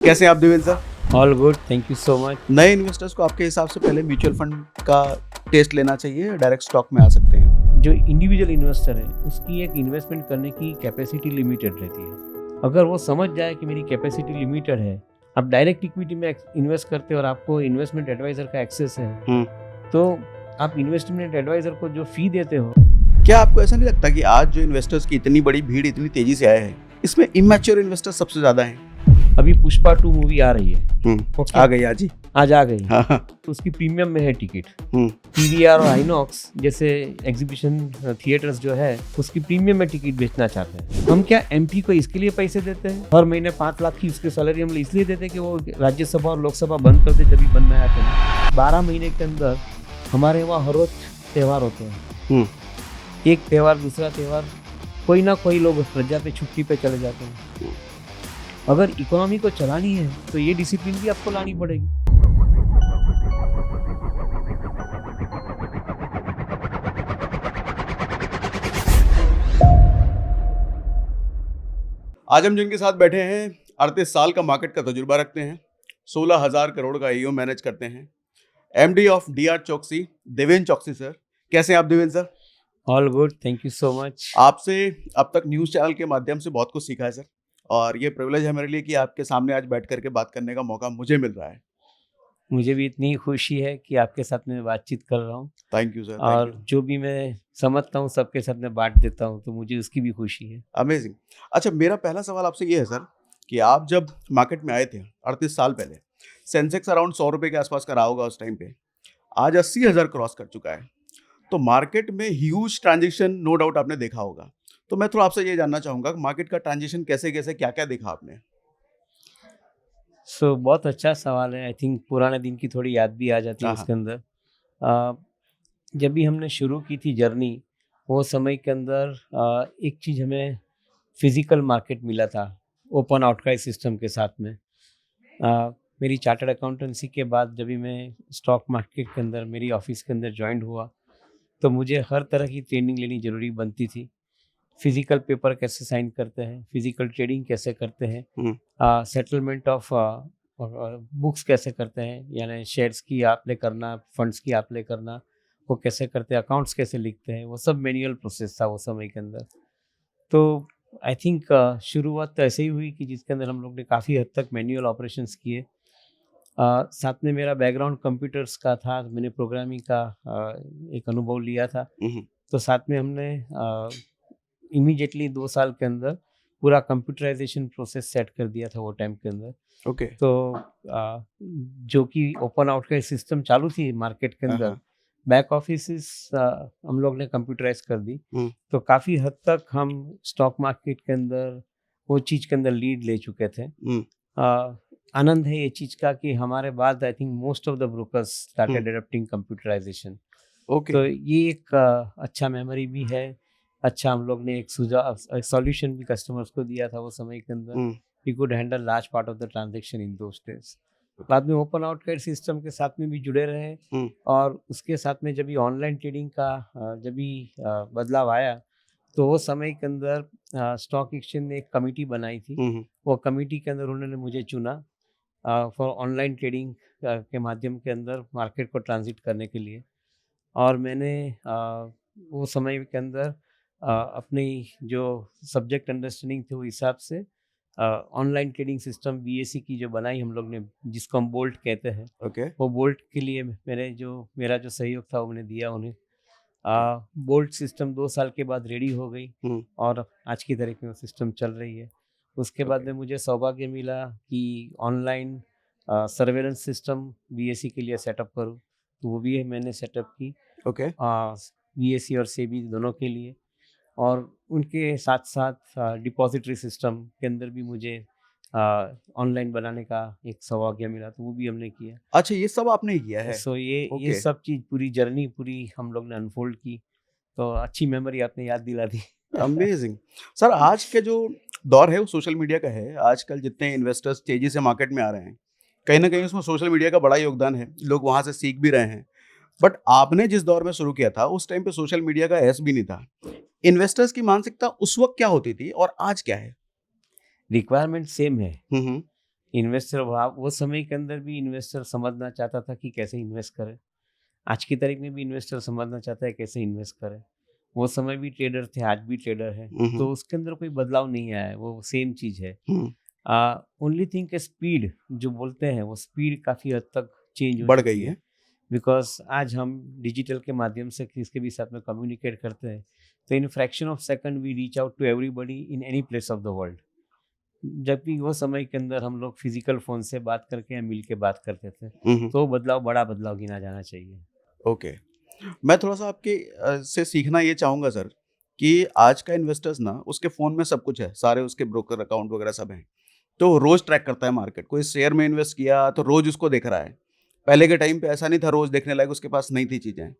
कैसे हैं आप Devendra sir? All good, thank you so much. नए इन्वेस्टर्स को आपके हिसाब से पहले म्यूचुअल फंड का टेस्ट लेना चाहिए या डायरेक्ट स्टॉक में आ सकते हैं? जो इंडिविजुअल इन्वेस्टर है उसकी एक इन्वेस्टमेंट करने की कैपेसिटी लिमिटेड रहती है। अगर वो समझ जाए कि मेरी कैपेसिटी लिमिटेड है, आप डायरेक्ट इक्विटी में इन्वेस्ट करते हो और आपको इन्वेस्टमेंट एडवाइजर का एक्सेस है, तो आप इन्वेस्टमेंट एडवाइजर को जो फी देते हो। क्या आपको ऐसा नहीं लगता कि आज जो इन्वेस्टर्स की इतनी बड़ी भीड़ इतनी तेजी से आया है, इसमें इमैच्योर इन्वेस्टर्स सबसे ज्यादा हैं? अभी पुष्पा 2 मूवी आ रही है, Okay. आ गई आज ही। आज आ गई। हाँ, हाँ। तो उसकी प्रीमियम में है टिकट। हम्म, पीवीआर और आइनॉक्स जैसे एग्जीबिशन थिएटर्स जो है उसकी प्रीमियम में टिकट बेचना चाहते हैं। हम क्या एमपी को इसके लिए पैसे देते हैं? हर महीने 5 लाख की उसकी सैलरी हम इसलिए देते हैं कि वो राज्यसभा और लोकसभा बंद करते जब भी बंद में आते हैं। 12 महीने के अंदर हमारे वहाँ हर रोज त्योहार होते हैं। एक त्योहार दूसरा त्योहार, कोई ना कोई लोग प्रजा पे छुट्टी पे चले जाते हैं। अगर इकोनॉमी को चलानी है तो ये डिसिप्लिन भी आपको लानी पड़ेगी। आज हम जिनके साथ बैठे हैं 38 साल का मार्केट का तजुर्बा रखते हैं, 16,000 करोड़ का एओ मैनेज करते हैं, एमडी ऑफ डीआर चौकसी, देवेंद्र चौकसी सर। कैसे हैं आप Devendra sir? All good, thank you so much. आपसे अब तक न्यूज़ चैनल के माध्यम से बहुत कुछ सीखा है सर, और ये प्रिविलेज है मेरे लिए कि आपके सामने आज बैठ करके बात करने का मौका मुझे मिल रहा है। मुझे भी इतनी खुशी है कि आपके साथ मैं बातचीत कर रहा हूँ थैंक यू सर। और जो भी मैं समझता हूँ सबके साथ में बांट देता हूँ, तो मुझे उसकी भी खुशी है। अमेजिंग। अच्छा, मेरा पहला सवाल आपसे ये है सर कि आप जब मार्केट में आए थे 38 साल पहले, सेंसेक्स अराउंड 100 रुपये के आसपास का रहा होगा उस टाइम पे, आज 80,000 क्रॉस कर चुका है। तो मार्केट में ह्यूज ट्रांजेक्शन नो डाउट आपने देखा होगा। तो मैं थोड़ा आपसे ये जानना चाहूँगा कि मार्केट का ट्रांजेक्शन कैसे कैसे क्या क्या देखा आपने? बहुत अच्छा सवाल है। आई थिंक पुराने दिन की थोड़ी याद भी आ जाती है हाँ, उसके अंदर। जब भी हमने शुरू की थी जर्नी, वो समय के अंदर एक चीज़ हमें फिजिकल मार्केट मिला था ओपन आउटक्राई सिस्टम के साथ में। मेरी चार्टर्ड अकाउंटेंसी के बाद जब भी मैं स्टॉक मार्केट के अंदर मेरी ऑफिस के अंदर ज्वाइन हुआ, तो मुझे हर तरह की ट्रेनिंग लेनी ज़रूरी बनती थी। फिजिकल पेपर कैसे साइन करते हैं, फिजिकल ट्रेडिंग कैसे करते हैं, सेटलमेंट ऑफ बुक्स कैसे करते हैं, यानी शेयर्स की अप्लाई करना, फंड्स की अप्लाई करना, वो कैसे करते हैं, अकाउंट्स कैसे लिखते हैं, वो सब मैनुअल प्रोसेस था वो समय के अंदर। तो आई थिंक शुरुआत तो ऐसे ही हुई कि जिसके अंदर हम लोग ने काफ़ी हद तक मैनुअल ऑपरेशंस किए। साथ में मेरा बैकग्राउंड कंप्यूटर्स का था, मैंने प्रोग्रामिंग का एक अनुभव लिया था। तो साथ में हमने इमीडिएटली 2 साल के अंदर पूरा कंप्यूटराइजेशन प्रोसेस सेट कर दिया था वो टाइम के अंदर। ओके। तो जो कि ओपन आउटक्राई सिस्टम चालू थी मार्केट के अंदर, बैक ऑफिस हम लोग ने कंप्यूटराइज कर दी। तो काफ़ी हद तक हम स्टॉक मार्केट के अंदर वो चीज़ के अंदर लीड ले चुके थे। आनंद है ये चीज़ का कि हमारे बाद I think most of the brokers started adopting computerisation. Okay. तो ये एक अच्छा मेमोरी भी है। अच्छा, हम लोग ने एक सुझाव, एक सॉल्यूशन भी कस्टमर्स को दिया था वो समय के अंदर। We could handle large part of the transaction in those days. बाद में ओपन आउटक्राई सिस्टम के साथ में भी जुड़े रहे, और उसके साथ में जब भी ऑनलाइन ट्रेडिंग का जब भी बदलाव आया, तो वो समय के अंदर स्टॉक एक्सचेंज ने एक कमेटी बनाई थी। वो कमेटी के अंदर उन्होंने मुझे चुना फॉर ऑनलाइन ट्रेडिंग के माध्यम के अंदर मार्केट को ट्रांजिट करने के लिए। और मैंने वो समय के अंदर अपनी जो सब्जेक्ट अंडरस्टैंडिंग थी वो हिसाब से ऑनलाइन ट्रेडिंग सिस्टम बीएससी की जो बनाई हम लोग ने, जिसको हम बोल्ट कहते हैं। ओके। वो बोल्ट के लिए मेरा जो सहयोग था वो मैंने दिया उन्हें। बोल्ट सिस्टम 2 साल के बाद रेडी हो गई और आज की तारीख में वो सिस्टम चल रही है। उसके बाद में मुझे सौभाग्य मिला कि ऑनलाइन सर्वेलेंस सिस्टम बीएससी के लिए सेटअप करूँ, तो वो भी मैंने सेटअप की। ओके। बीएससी और सेबी दोनों के लिए। और उनके साथ साथ डिपॉजिटरी सिस्टम के अंदर भी मुझे ऑनलाइन बनाने का एक सौभाग्य मिला, तो वो भी हमने किया। अच्छा, ये सब आपने किया है? ये सब चीज़, पूरी जर्नी पूरी हम लोग ने अनफोल्ड की। तो अच्छी मेमोरी आपने याद दिला दी। अमेजिंग। सर, आज के जो दौर है वो सोशल मीडिया का है। आजकल जितने इन्वेस्टर्स तेजी से मार्केट में आ रहे हैं, कहीं ना कहीं उसमें सोशल मीडिया का बड़ा योगदान है। लोग वहां से सीख भी रहे हैं। बट आपने जिस दौर में शुरू किया था उस टाइम पे सोशल मीडिया का एस भी नहीं था। इन्वेस्टर्स की मानसिकता उस वक्त क्या होती थी और आज क्या है? रिक्वायरमेंट सेम है। इन्वेस्टर वो समय के अंदर भी इन्वेस्टर समझना चाहता था कि कैसे इन्वेस्ट करें। आज की तारीख में भी इन्वेस्टर समझना चाहता है कैसे इन्वेस्ट करें। वो समय भी ट्रेडर थे, आज भी ट्रेडर है, हम्म, तो उसके अंदर कोई बदलाव नहीं आया है, वो सेम चीज़ है। हम्म, ओनली थिंग के स्पीड जो बोलते हैं वो स्पीड काफ़ी हद तक चेंज हो बढ़ चुकी गई है। है। बिकॉज आज हम डिजिटल के माध्यम से किसके भी साथ में कम्युनिकेट करते हैं, तो in fraction of second we reach out to everybody in any place of the world. जबकि वो समय के अंदर हम लोग फिजिकल फ़ोन से बात करके या मिल के बात करते थे, हम्म, तो बदलाव बड़ा बदलाव गिना जाना चाहिए। ओके। मैं थोड़ा-सा आपके से सीखना ये चाहूँगा सर, कि आज का इन्वेस्टर्स ना उसके फ़ोन में सब कुछ है, सारे उसके ब्रोकर अकाउंट वगैरह सब हैं। तो वो रोज़ ट्रैक करता है मार्केट, कोई शेयर में इन्वेस्ट किया तो रोज़ उसको देख रहा है। पहले के टाइम पे ऐसा नहीं था, रोज़ देखने लायक उसके पास नहीं थी चीज़ें।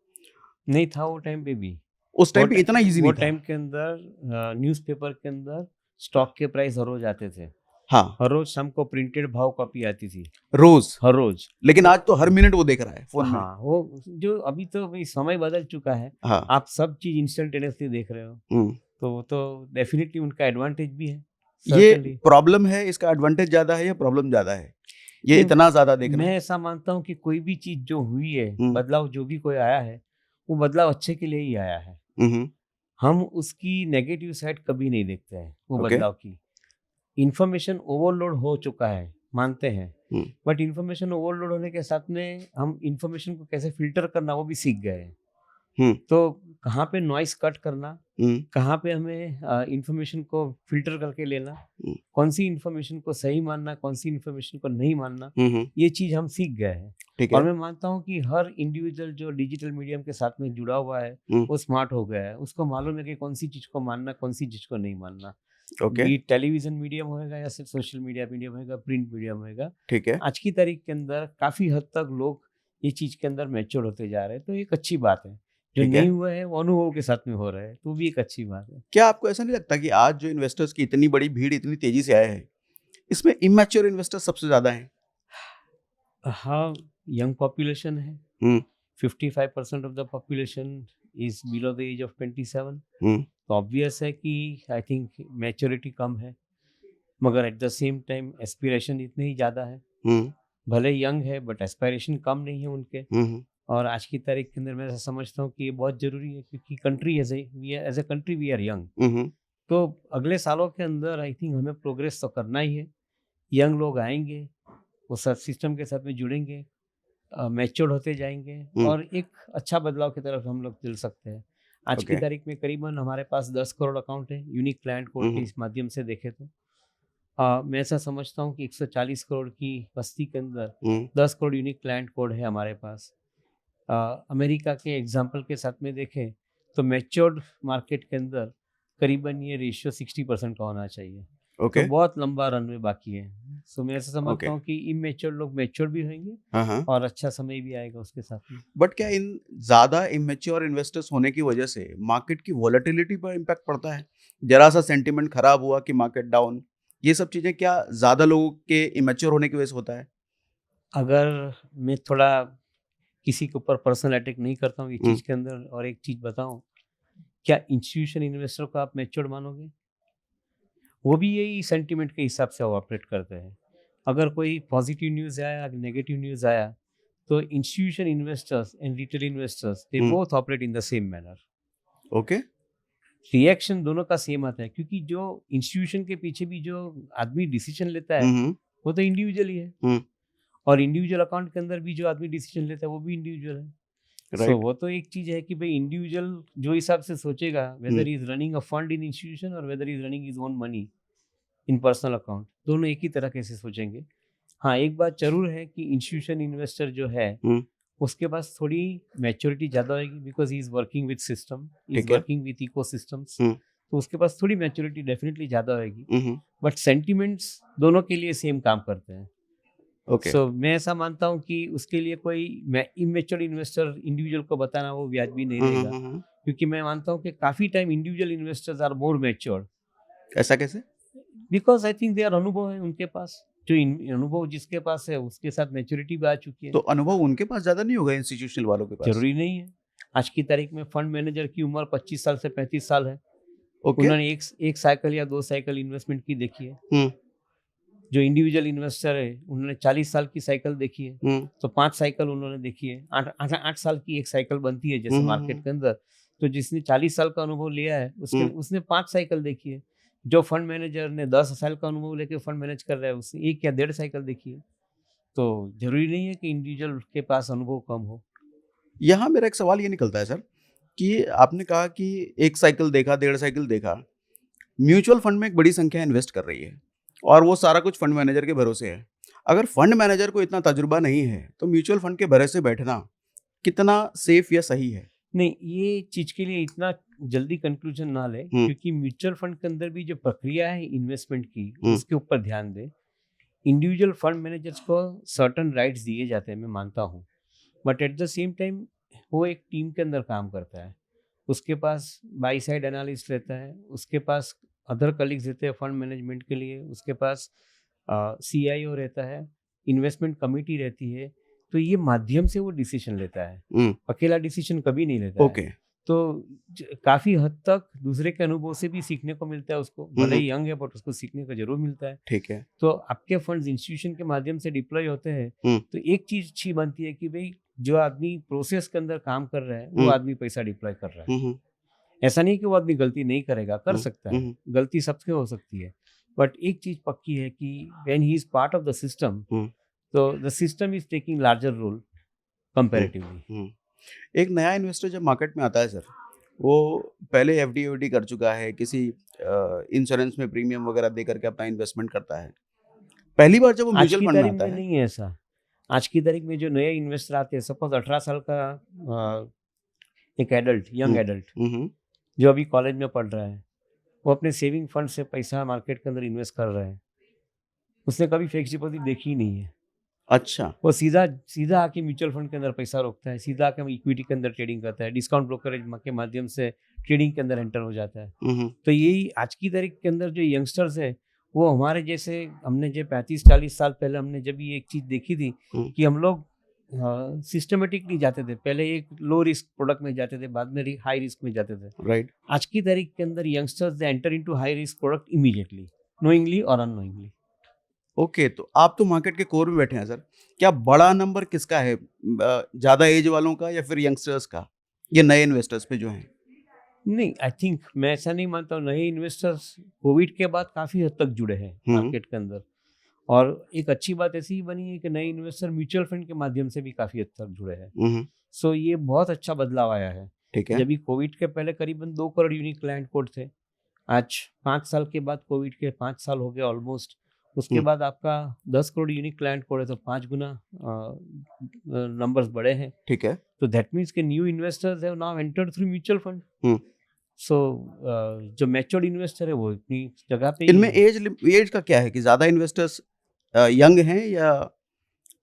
नहीं था वो टाइम पे भी। उस टाइम पे इतना ईज़ी वो नहीं था। टाइम के अंदर न्यूज़पेपर के अंदर स्टॉक के प्राइस हर रोज़ आते थे। हाँ, हर रोज़ शाम को प्रिंटेड भाव कॉपी आती थी, रोज़। हर रोज़। लेकिन तो आज तो हर मिनट वो देख रहा है फ़ोन में। हाँ, वो जो अभी तो भई समय बदल चुका है। हाँ, आप सब चीज़ इंस्टेंटेनियसली देख रहे हो, हुँ। तो वो तो डेफ़िनिटली उनका एडवांटेज भी है, ये सर्टेनली। प्रॉब्लम है, इसका एडवांटेज ज़्यादा है या प्रॉब्लम ज़्यादा है? ये नहीं, इतना ज़्यादा देखना? मैं ऐसा मानता हूँ कि कोई भी चीज़ जो हुई है, हुँ, बदलाव जो भी कोई आया है, वो बदलाव अच्छे के लिए ही आया है। हुँ, हुँ, हम उसकी नेगेटिव साइड कभी नहीं देखते हैं, वो ओके। बदलाव की। इन्फॉर्मेशन ओवरलोड हो चुका है, मानते हैं। हुँ, बट इन्फॉर्मेशन ओवरलोड होने के साथ में हम इन्फॉर्मेशन को कैसे फ़िल्टर करना वो भी सीख गए हैं। हुँ, तो कहाँ पे नॉइज़ कट करना, हुँ, कहाँ पे हमें इन्फॉर्मेशन को फ़िल्टर करके लेना, हुँ, कौन-सी इन्फॉर्मेशन को सही मानना, कौन-सी इन्फॉर्मेशन को नहीं मानना, हुँ, हुँ, ये चीज़ हम सीख गए हैं। ठीक और है। मैं मानता हूँ कि हर इंडिविजुअल जो डिजिटल मीडियम के साथ में जुड़ा हुआ है, हुँ, वो स्मार्ट हो गया है। उसको मालूम है कि कौन-सी चीज़ को मानना, कौन-सी चीज़ को नहीं मानना। Okay, B it television medium होएगा या सिर्फ़ सोशल मीडिया मीडियम होएगा, प्रिंट मीडियम होएगा। ठीक है, आज की तारीख के अंदर काफ़ी हद तक लोग ये चीज़ के अंदर मैच्योर होते जा रहे हैं, तो एक अच्छी बात है। जो ठीक है। नहीं हुआ है, वो अनुभव के साथ में हो रहा है, तो वो भी एक अच्छी बात है। क्या आपको ऐसा नहीं लगता कि आज जो इन्वेस्टर्स की इतनी बड़ी भीड़ इतनी तेज़ी से आया है, इसमें इमैच्योर इन्वेस्टर्स सबसे ज़्यादा हैं? हाँ, यंग पॉपुलेशन है। Hmm, 55% of the population is below the age of 27। Hmm, तो ऑब्वियस है कि आई थिंक मैच्योरिटी कम है, मगर eight the same time aspiration इतने ही ज़्यादा है। हुँ, भले यंग है बट एस्पिरेशन कम नहीं है उनके। हुँ, हुँ, और आज की तारीख के अंदर मैं ऐसा समझता हूँ कि ये बहुत ज़रूरी है, क्योंकि country as a country we are young. हुँ, हुँ, तो अगले सालों के अंदर आई थिंक हमें प्रोग्रेस तो करना ही है। यंग लोग आएँगे, वो सब सिस्टम के साथ में जुड़ेंगे, मैच्योर्ड होते जाएँगे हुँ, और एक अच्छा बदलाव की तरफ हम लोग चल सकते हैं। आज की ओके, तारीख में करीबन हमारे पास 10 करोड़ अकाउंट है, यूनिक क्लाइंट कोड हुँ, के हुँ, इस माध्यम से देखें तो। मैं ऐसा समझता हूँ कि 140 करोड़ की बस्ती के अंदर हुँ, 10 करोड़ यूनिक क्लाइंट कोड है हमारे पास। अ, अमेरिका के एग्जाम्पल के साथ में देखें तो मैच्योर्ड मार्केट के अंदर करीबन ये रेशियो 60% का होना चाहिए। तो ओके, बहुत लंबा रनवे बाकी है। सो मैं ऐसा ओके, समझता हूँ कि इमैच्योर लोग मैच्योर भी होंगे हाँ, हाँ। और अच्छा समय भी आएगा उसके साथ में। बट क्या इन ज़्यादा इमैच्योर इन्वेस्टर्स होने की वजह से मार्केट की वोलेटिलिटी पर इम्पैक्ट पड़ता है? ज़रा-सा सेंटिमेंट खराब हुआ कि मार्केट डाउन, ये सब चीज़ें क्या ज़्यादा लोगों के इमैच्योर होने की वजह से होता है? अगर मैं थोड़ा किसी के ऊपर पर्सनल अटैक नहीं करता हूँ ये हुँ, चीज़ के अंदर और एक चीज़ बताऊँ, क्या इंस्टीट्यूशन इन्वेस्टर को आप मैच्योर मानोगे? वो भी यही सेंटिमेंट के हिसाब से ऑपरेट करते हैं। अगर कोई पॉजिटिव न्यूज़ आया, नेगेटिव न्यूज़ आया, तो institution investors and retail investors they hmm, both operate in the same manner. Okay, reaction दोनों का सेम आता है, क्योंकि जो इंस्टीट्यूशन के पीछे भी जो आदमी डिसीजन लेता हुँ, है, हुँ, वो तो इंडिविजुअल ही है। हुँ, और इंडिविजुअल अकाउंट के अंदर भी जो आदमी डिसीजन लेता है, वो भी इंडिविजुअल है। सो राइट, वो तो एक चीज़ है कि भाई इंडिविजुअल जो हिसाब से सोचेगा, हुँ, whether he is running a fund in institution और whether he is running his own money in personal account, दोनों एक ही तरीके से सोचेंगे। हाँ, एक बात ज़रूर है कि इंस्टीट्यूशन इन्वेस्टर जो है, हुँ, उसके पास थोड़ी मैच्योरिटी ज़्यादा होएगी, because he is working with system, he is ठीक है, वर्किंग विद इकोसिस्टम्स। हुँ, तो उसके पास थोड़ी मैच्योरिटी डेफ़िनिटली ज़्यादा होएगी। हुँ, हुँ, बट सेंटिमेंट्स दोनों के लिए सेम काम करते हैं। ओके, सो मैं ऐसा मानता हूँ कि उसके लिए कोई मैं इमैच्योर इन्वेस्टर इंडिविजुअल को बताना वो वाजिबी नहीं हुँ, हुँ, रहेगा। हुँ, हुँ, क्योंकि मैं मानता हूँ कि काफ़ी time individual investors are more matured, ऐसा कैसे? Because I think they are अनुभव है उनके पास। जो अनुभव जिसके पास है उसके साथ मैच्योरिटी भी आ चुकी तो है। अनुभव उनके पास ज़्यादा नहीं होगा इंस्टीट्यूशनल वालों के पास? ज़रूरी नहीं है। आज की तारीख में फंड मैनेजर की उम्र 25 साल से 35 साल है। ओके, उन्होंने एक साइकिल या 2 साइकिल इन्वेस्टमेंट की देखी है। हुँ, जो इंडिविजुअल इन्वेस्टर है उन्होंने 40 साल की साइकिल देखी है, तो 5 साइकिल उन्होंने देखी है। 8 साल की एक साइकिल बनती है जैसे मार्केट के अंदर। तो जिसने 40 साल का अनुभव लिया है उसने 5 साइकिल देखी है। जो फंड मैनेजर ने 10 साल का अनुभव लेके फंड मैनेज कर रहा है उसने 1 या 1.5 साइकिल देखी है। तो जरूरी नहीं है कि इंडिविजुअल के पास अनुभव कम हो। यहाँ मेरा एक सवाल ये निकलता है सर कि आपने कहा कि 1 साइकिल देखा, 1.5 साइकिल देखा। म्यूचुअल फंड में एक बड़ी संख्या इन्वेस्ट कर रही है और वो सारा कुछ फंड मैनेजर के भरोसे है। अगर फंड मैनेजर को इतना तजुर्बा नहीं है, तो म्यूचुअल फंड के भरोसे बैठना कितना सेफ या सही है? नहीं, ये चीज के लिए इतना जल्दी कंक्लूजन ना ले, क्योंकि म्यूचुअल फंड के अंदर भी जो प्रक्रिया है इन्वेस्टमेंट की उसके ऊपर ध्यान दे। इंडिविजुअल फंड मैनेजर्स को सर्टन राइट्स दिए जाते हैं, मैं मानता हूँ, but at the same time वो एक टीम के अंदर काम करता है। उसके पास बाई साइड एनालिस्ट रहता है, उसके पास अदर कलीग्स रहते हैं फंड मैनेजमेंट के लिए, उसके पास CIO रहता है, इन्वेस्टमेंट कमेटी रहती है। तो ये माध्यम से वो डिसीजन लेता है, अकेला डिसीजन कभी नहीं लेता ओके। है। तो काफी हद तक दूसरे के अनुभव से भी सीखने को मिलता है उसको, भले ही यंग है बट उसको सीखने को जरूर मिलता है। ठीक है। तो आपके फंड्स इंस्टीट्यूशन के माध्यम से डिप्लॉय होते हैं, तो एक चीज अच्छी बनती है कि भाई जो आदमी प्रोसेस के अंदर काम कर रहा है वो आदमी पैसा डिप्लॉय कर रहा है। ऐसा नहीं कि वो आदमी गलती नहीं करेगा, कर सकता है, गलती सबसे हो सकती है, बट एक चीज पक्की है कि when he is part of the system, तो the system is taking larger role comparatively. एक नया इन्वेस्टर जब मार्केट में आता है सर, वो पहले FD कर चुका है, किसी इंश्योरेंस में प्रीमियम वगैरह दे करके अपना इन्वेस्टमेंट करता है। पहली बार जब वो म्यूचुअल फंड में आता है, नहीं है ऐसा। आज की तारीख में जो नए इन्वेस्टर आते हैं, सपोज 18 साल का एक एडल्ट, यंग एडल्ट जो अभी कॉलेज में पढ़ रहा है, वो अपने सेविंग फंड से पैसा मार्केट के अंदर इन्वेस्ट कर रहा है। उसने कभी फिक्स डिपॉजिट देखी ही नहीं है। अच्छा। वो सीधा आके म्यूचुअल फंड के अंदर पैसा रोकता है, सीधा आके इक्विटी के अंदर ट्रेडिंग करता है, डिस्काउंट ब्रोकरेज के माध्यम से ट्रेडिंग के अंदर एंटर हो जाता है। तो यही आज की तारीख के अंदर जो यंगस्टर्स है, वो हमारे जैसे, हमने जो 35-40 साल पहले हमने जब ये एक चीज देखी थी कि हम लोग सिस्टमेटिकली जाते थे। पहले एक लो रिस्क प्रोडक्ट में जाते थे, बाद में हाई रिस्क में जाते थे। राइट। आज की तारीख के अंदर youngsters they enter into high risk product immediately, knowingly और अननोइंगली। ओके, तो आप तो मार्केट के कोर में बैठे हैं सर। क्या बड़ा नंबर किसका है, ज़्यादा एज वालों का या फिर यंगस्टर्स का, ये नए इन्वेस्टर्स पे जो हैं? नहीं, आई थिंक मैं ऐसा नहीं मानता हूँ। नए इन्वेस्टर्स कोविड के बाद काफ़ी हद तक जुड़े हैं मार्केट के अंदर, और एक अच्छी बात ऐसी ही बनी है कि नए इन्वेस्टर म्यूचुअल फंड के माध्यम से भी काफ़ी हद तक जुड़े हैं। सो ये बहुत अच्छा बदलाव आया है। ठीक है। जब भी कोविड के पहले करीबन 2 करोड़ यूनिक क्लाइंट कोड थे, आज 5 साल के बाद, कोविड के 5 साल हो गए ऑलमोस्ट, उसके बाद आपका 10 करोड़ यूनिक क्लाइंट कोड है, तो 5 गुना नंबर्स बड़े हैं। ठीक है। तो दैट मीन्स के new investors have now entered through mutual fund. So जो मैच्योर्ड इन्वेस्टर है वो इतनी जगह पे, इनमें एज का क्या है कि ज़्यादा इन्वेस्टर्स यंग हैं या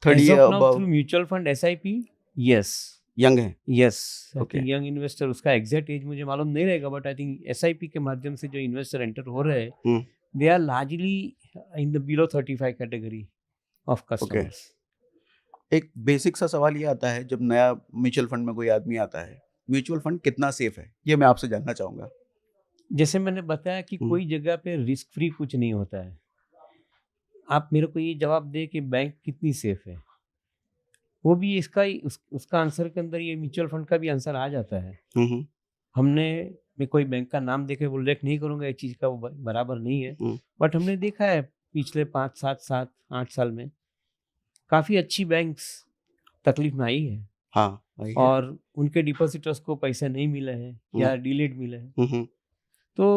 30 above? Through mutual fund SIP, yes, young हैं। यस। Okay. यंग इन्वेस्टर, उसका एग्जैक्ट एज मुझे मालूम नहीं रहेगा, बट आई थिंक SIP के माध्यम से जो इन्वेस्टर एंटर हो रहे हैं, they are largely in the below 35 category of customers. एक बेसिक सा सवाल ये आता है, जब नया म्यूचुअल फंड में कोई आदमी आता है, म्यूचुअल फंड कितना सेफ है, ये मैं आपसे जानना चाहूँगा। जैसे मैंने बताया कि कोई जगह पे रिस्क फ्री कुछ नहीं होता है। आप मेरे को ये जवाब दे कि बैंक कितनी सेफ है, वो भी इसका ही उसका आंसर के अंदर ये म्यूचुअल फंड का भी आंसर आ जाता है। मैं कोई बैंक का नाम देके उल्लेख नहीं करूंगा, एक चीज का वो बराबर नहीं है, बट हमने देखा है पिछले 5-7-8 साल में काफी अच्छी बैंक्स तकलीफ में आई है। हाँ, और उनके डिपॉजिटर्स को पैसे नहीं मिले हैं या डिलेड मिले हैं। तो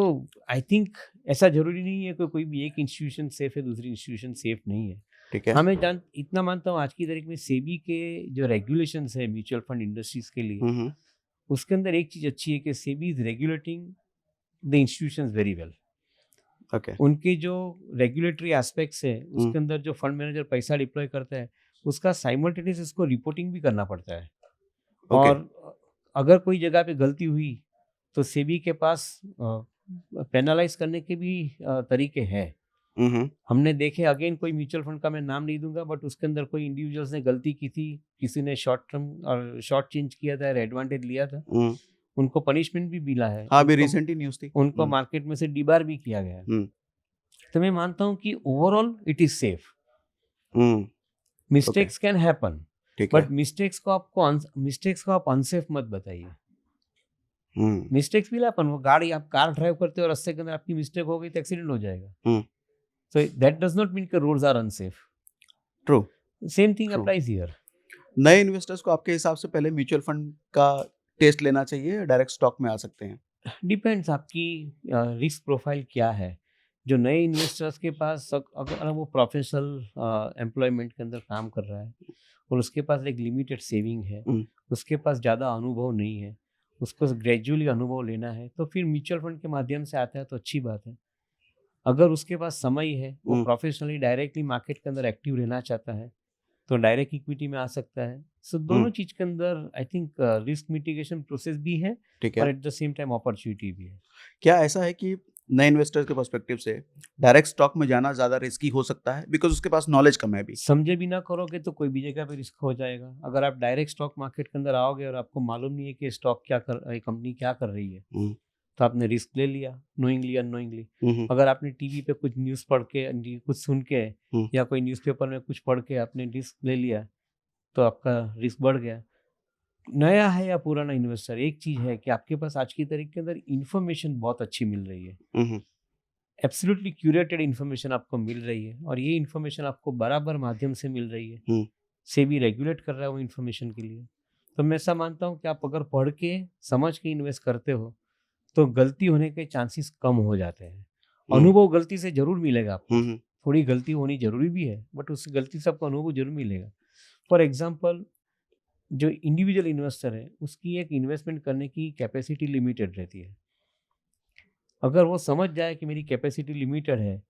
आई थिंक ऐसा जरूरी नहीं है कि कोई भी एक इंस्टीट्यूशन सेफ है, दूसरी इंस्टीट्यूशन सेफ नहीं है। ठीक है। हाँ, मैं इतना मानता हूँ आज की तारीख में सेबी के जो रेगुलेशंस है म्यूचुअल फंड इंडस्ट्रीज के लिए, उसके अंदर एक चीज अच्छी है कि SEBI is regulating the institutions very well. Okay. उनके जो रेगुलेटरी एस्पेक्ट्स है, उसके अंदर जो फंड मैनेजर पैसा डिप्लॉय करता है, उसका साइमल्टेनियस उसको रिपोर्टिंग भी करना पड़ता है। और अगर कोई जगह पे गलती हुई तो सेबी के पास पेनलाइज करने के भी तरीके हैं। हमने देखे, अगेन कोई म्यूचुअल फंड का मैं नाम नहीं दूंगा, बट उसके अंदर कोई इंडिविजुअल्स ने गलती की थी, किसी ने शॉर्ट टर्म और शॉर्ट चेंज किया था, एडवांटेज लिया था, उनको पनिशमेंट भी मिला है। हाँ, अभी रिसेंटली न्यूज़ थी। उनको मार्केट में से डिबार भी किया गया है। तो मैं मानता हूँ कि overall it is safe. Hmm, mistakes can happen, ठीक है। बट मिस्टेक्स को आप अनसेफ मत बताइए। हम्म, मिस्टेक्स भी हैपन, वो गाड़ी आप कार ड्राइव करते हो और रास्ते के अंदर आपकी मिस्टेक हो गई तो एक्सीडेंट हो जाएगा। Hmm, so that does not mean कि roads are unsafe. True, same thing true. Applies here. नए इन्वेस्टर्स को आपके हिसाब से पहले म्यूचुअल फंड का टेस्ट लेना चाहिए या डायरेक्ट स्टॉक में आ सकते हैं? डिपेंड्स आपकी रिस्क प्रोफाइल क्या है। जो नए इन्वेस्टर्स के पास अगर वो प्रोफेशनल एम्प्लॉयमेंट के अंदर काम कर रहा है और उसके पास एक लिमिटेड सेविंग है, हम्म, उसके पास ज़्यादा अनुभव नहीं है, उसको ग्रेजुअली अनुभव लेना है, तो फिर म्यूचुअल फंड के माध्यम से आता है तो अच्छी बात है। अगर उसके पास समय है, वो हम्म, प्रोफेशनली डायरेक्टली मार्केट के अंदर एक्टिव रहना चाहता है, तो डायरेक्ट इक्विटी में आ सकता है। सो हम्म, दोनों चीज़ के अंदर I think risk mitigation process भी है ठीक और है। Eight the same time opportunity भी है। क्या ऐसा है कि नए इन्वेस्टर्स के पर्सपेक्टिव से डायरेक्ट स्टॉक में जाना ज़्यादा रिस्की हो सकता है बिकॉज उसके पास नॉलेज कम है अभी? समझे बिना करोगे तो कोई भी जगह पे रिस्क हो जाएगा। अगर आप डायरेक्ट स्टॉक मार्केट के अंदर आओगे और आपको मालूम नहीं है कि कंपनी क्या कर रही है, हम्म, तो आपने रिस्क ले लिया नोइंगली अननोइंगली। हम्म, अगर आपने टीवी पे कुछ न्यूज़ पढ़ के कुछ सुन के हम्म, या कोई न्यूज़पेपर में कुछ पढ़ के आपने रिस्क ले लिया, तो आपका रिस्क बढ़ गया। नया है या पुराना इन्वेस्टर, एक चीज़ है कि आपके पास आज की तारीख के अंदर इन्फॉर्मेशन बहुत अच्छी मिल रही है। हम्म, एब्सोल्युटली क्यूरेटेड इन्फॉर्मेशन आपको मिल रही है और ये इन्फॉर्मेशन आपको बराबर माध्यम से मिल रही है। हम्म, सेबी रेगुलेट कर रहा है वो इन्फॉर्मेशन के लिए। तो मैं ऐसा मानता हूँ कि आप अगर पढ़ के समझ के इन्वेस्ट करते हो तो गलती होने के चांसेस कम हो जाते हैं। हम्म, अनुभव गलती से ज़रूर मिलेगा आपको, हम्म, थोड़ी गलती होनी ज़रूरी भी है, बट उस गलती से आपको अनुभव ज़रूर मिलेगा। फॉर एग्ज़ाम्पल, जो इंडिविजुअल इन्वेस्टर है उसकी एक इन्वेस्टमेंट करने की कैपेसिटी लिमिटेड रहती है। अगर वो समझ जाए कि मेरी कैपेसिटी लिमिटेड है,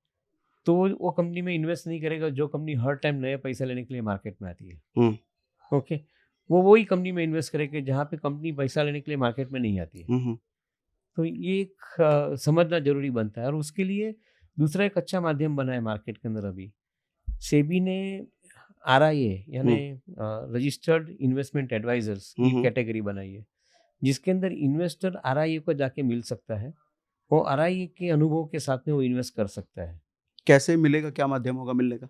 तो वो कंपनी में इन्वेस्ट नहीं करेगा जो कंपनी हर टाइम नया पैसा लेने के लिए मार्केट में आती है। हम्म, ओके, वो वही कंपनी में इन्वेस्ट करेगा जहाँ पे कंपनी पैसा लेने के लिए मार्केट में नहीं आती है। हम्म, तो ये एक समझना ज़रूरी बनता है और उसके लिए दूसरा एक अच्छा माध्यम बना है मार्केट के अंदर अभी। सेबी ने आरआईए यानी हम्म, रजिस्टर्ड इन्वेस्टमेंट एडवाइजर्स की हम्म, कैटेगरी बनाई है, जिसके अंदर इन्वेस्टर आरआईए को जाके मिल सकता है। वो आरआईए के अनुभव के साथ में वो इन्वेस्ट कर सकता है। कैसे मिलेगा, क्या माध्यम होगा मिलने का?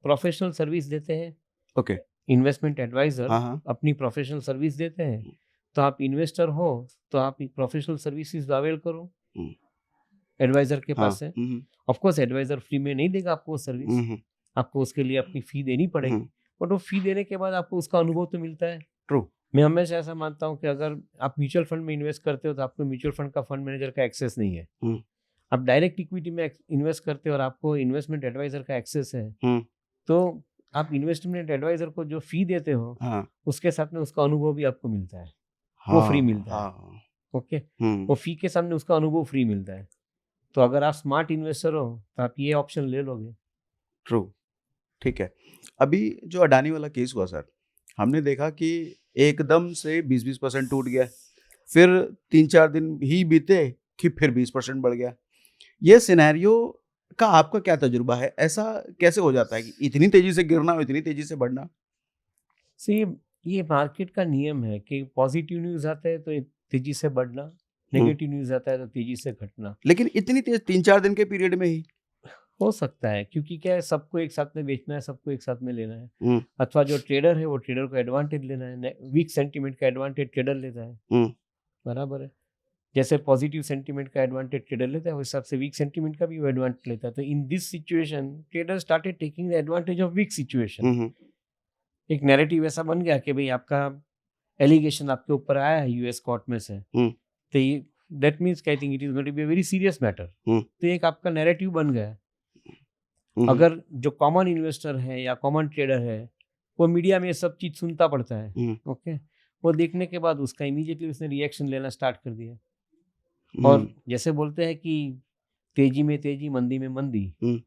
प्रोफेशनल सर्विस देते हैं ओके। इन्वेस्टमेंट एडवाइजर, हाँ, हाँ। अपनी प्रोफेशनल सर्विस देते हैं। तो आप इन्वेस्टर हो तो आप प्रोफेशनल सर्विसेज अवेल करो हम्म, एडवाइजर के हाँ। पास से। ऑफ कोर्स एडवाइजर फ्री में नहीं देगा आपको वो सर्विस, हम्म, आपको उसके लिए अपनी फ़ी देनी पड़ेगी, हम्म, बट वो फ़ी देने के बाद आपको उसका अनुभव तो मिलता है। ट्रू। मैं हमेशा ऐसा मानता हूँ कि अगर आप म्यूचुअल फंड में इन्वेस्ट करते हो तो आपको म्यूचुअल फंड का फंड मैनेजर का एक्सेस नहीं है। हम्म, आप डायरेक्ट इक्विटी में इन्वेस्ट करते हो और आपको इन्वेस्टमेंट एडवाइजर का एक्सेस है, हम्म, तो आप इन्वेस्टमेंट एडवाइजर को जो फ़ी देते हो, हाँ, उसके साथ में उसका अनुभव भी आपको मिलता है, वो फ्री हाँ, मिलता है। हाँ। ओके, हम्म, वो फ़ी के सामने उसका अनुभव फ्री मिलता है। तो अगर आप स्मार्ट इन्वेस्टर हो तो आप ये ऑप्शन ले लोगे। ट्रू। ठीक है। अभी जो अडानी वाला केस हुआ सर, हमने देखा कि एकदम से 20-20% टूट गया। फिर 3-4 दिन ही बीते कि फिर 20% बढ़ गया। ये सिनेरियो का आपका क्या तजुर्बा है? ऐसा कैसे हो जाता है कि इतनी तेज़ी से गिरना और इतनी तेज़ी से बढ़ना? सो ये मार्केट का नियम है कि पॉजिटिव न्यूज़ आता है तो तेज़ी से बढ़ना, हुँ, नेगेटिव न्यूज़ आता है तो तेज़ी से घटना। लेकिन इतनी तेज़ 3-4 दिन के पीरियड में ही? हो सकता है क्योंकि क्या है, सबको एक साथ में बेचना है, सबको एक साथ में लेना है। हुँ, अथवा जो ट्रेडर है वो ट्रेडर को एडवांटेज लेना है। वीक सेंटीमेंट का एडवांटेज ट्रेडर लेता है, हुँ, बराबर है। जैसे पॉजिटिव सेंटीमेंट का एडवांटेज ट्रेडर लेता है, उस हिसाब से वीक सेंटीमेंट का भी वो एडवांटेज लेता है। तो in this situation trader started taking the advantage of weak situation. हुँ, हुँ, एक नैरेटिव ऐसा बन गया कि भाई आपका एलिगेशन आपके ऊपर आया है यूएस कोर्ट में से, हुँ, तो ये that means I think it is going to be a very serious matter. हुँ, तो एक आपका नैरेटिव बन गया है। हुँ, हुँ, अगर जो कॉमन इन्वेस्टर है या कॉमन ट्रेडर है, वो मीडिया में ये सब चीज़ सुनता पड़ता है, हुँ, ओके, वो देखने के बाद उसका इमीडिएटली उसने रिएक्शन लेना स्टार्ट कर दिया। और हुँ, जैसे बोलते हैं कि तेजी में तेजी, मंदी में मंदी, हुँ,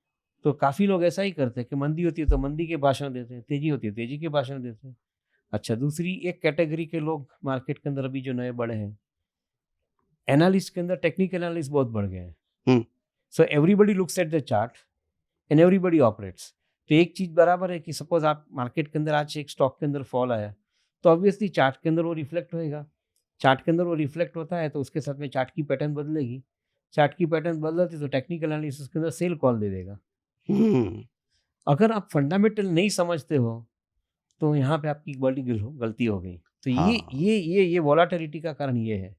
तो काफ़ी लोग ऐसा ही करते हैं कि मंदी होती है तो मंदी के भाषण देते हैं, तेजी होती है तेजी के भाषण देते हैं। अच्छा, दूसरी एक कैटेगरी के लोग मार्केट के अंदर अभी जो नए बड़े हैं, एनालिस्ट के अंदर टेक्निकल एनालिस्ट बहुत बढ़ गए हैं। हुँ, so everybody looks at the chart and everybody operates. तो एक चीज़ बराबर है कि सपोज आप मार्केट के अंदर आज एक स्टॉक के अंदर फॉल आया, तो ऑब्वियसली चार्ट के अंदर वो रिफ्लेक्ट होएगा। चार्ट के अंदर वो रिफ्लेक्ट होता है तो उसके साथ में चार्ट की पैटर्न बदलेगी। चार्ट की पैटर्न बदलती तो टेक्निकल एनालिसिस के अंदर सेल कॉल दे देगा। हम्म, अगर आप फंडामेंटल नहीं समझते हो तो यहाँ पे आपकी बड़ी गलती हो गई। तो हाँ, ये वोलाटिलिटी का कारण ये है।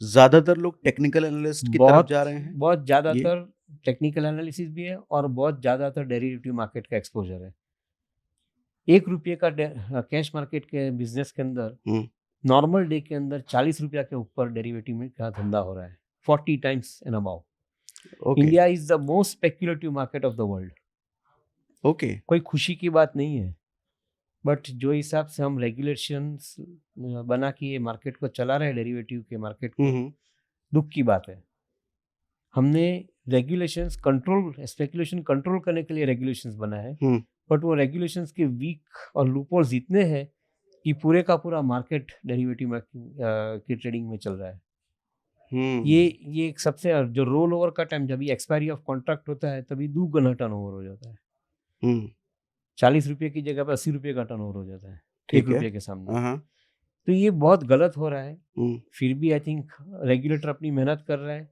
ज्यादातर लोग टेक्निकल एनालिस्ट की तरफ बहुत जा रहे हैं। बहुत ये ज़्यादातर टेक्निकल एनालिसिस भी है और बहुत ज़्यादातर डेरिवेटिव मार्केट का एक्सपोजर है। ₹1 का कैश मार्केट के बिजनेस के अंदर हम्म, नॉर्मल डे के अंदर ₹40 के ऊपर डेरिवेटिव में का धंधा हो रहा है, 40 times and above. Okay, India is the most speculative market of the world. Okay, कोई खुशी की बात नहीं है, बट जो हिसाब से हम रेगुलेशंस बना के ये मार्केट को चला रहे हैं, डेरिवेटिव के मार्केट को, हम्म, दुख की बात है। हमने रेगुलेशंस कंट्रोल, स्पेकुलेशन कंट्रोल करने के लिए रेगुलेशंस बनाए हैं, हम्म, बट वो रेगुलेशंस के वीक और लूपहोल्स इतने हैं कि पूरे का पूरा मार्केट डेरिवेटिव की ट्रेडिंग में चल रहा है। ये एक सबसे जो रोल ओवर का टाइम, जब एक्सपायरी ऑफ कॉन्ट्रैक्ट होता है तभी दुगना टर्न ओवर हो जाता है। हम्म, ₹40 की जगह पर ₹80 का टर्न ओवर हो जाता है ठीक है, ₹1 के सामने। हाँ, तो ये बहुत गलत हो रहा है। हम्म, फिर भी आई थिंक रेगुलेटर अपनी मेहनत कर रहा है,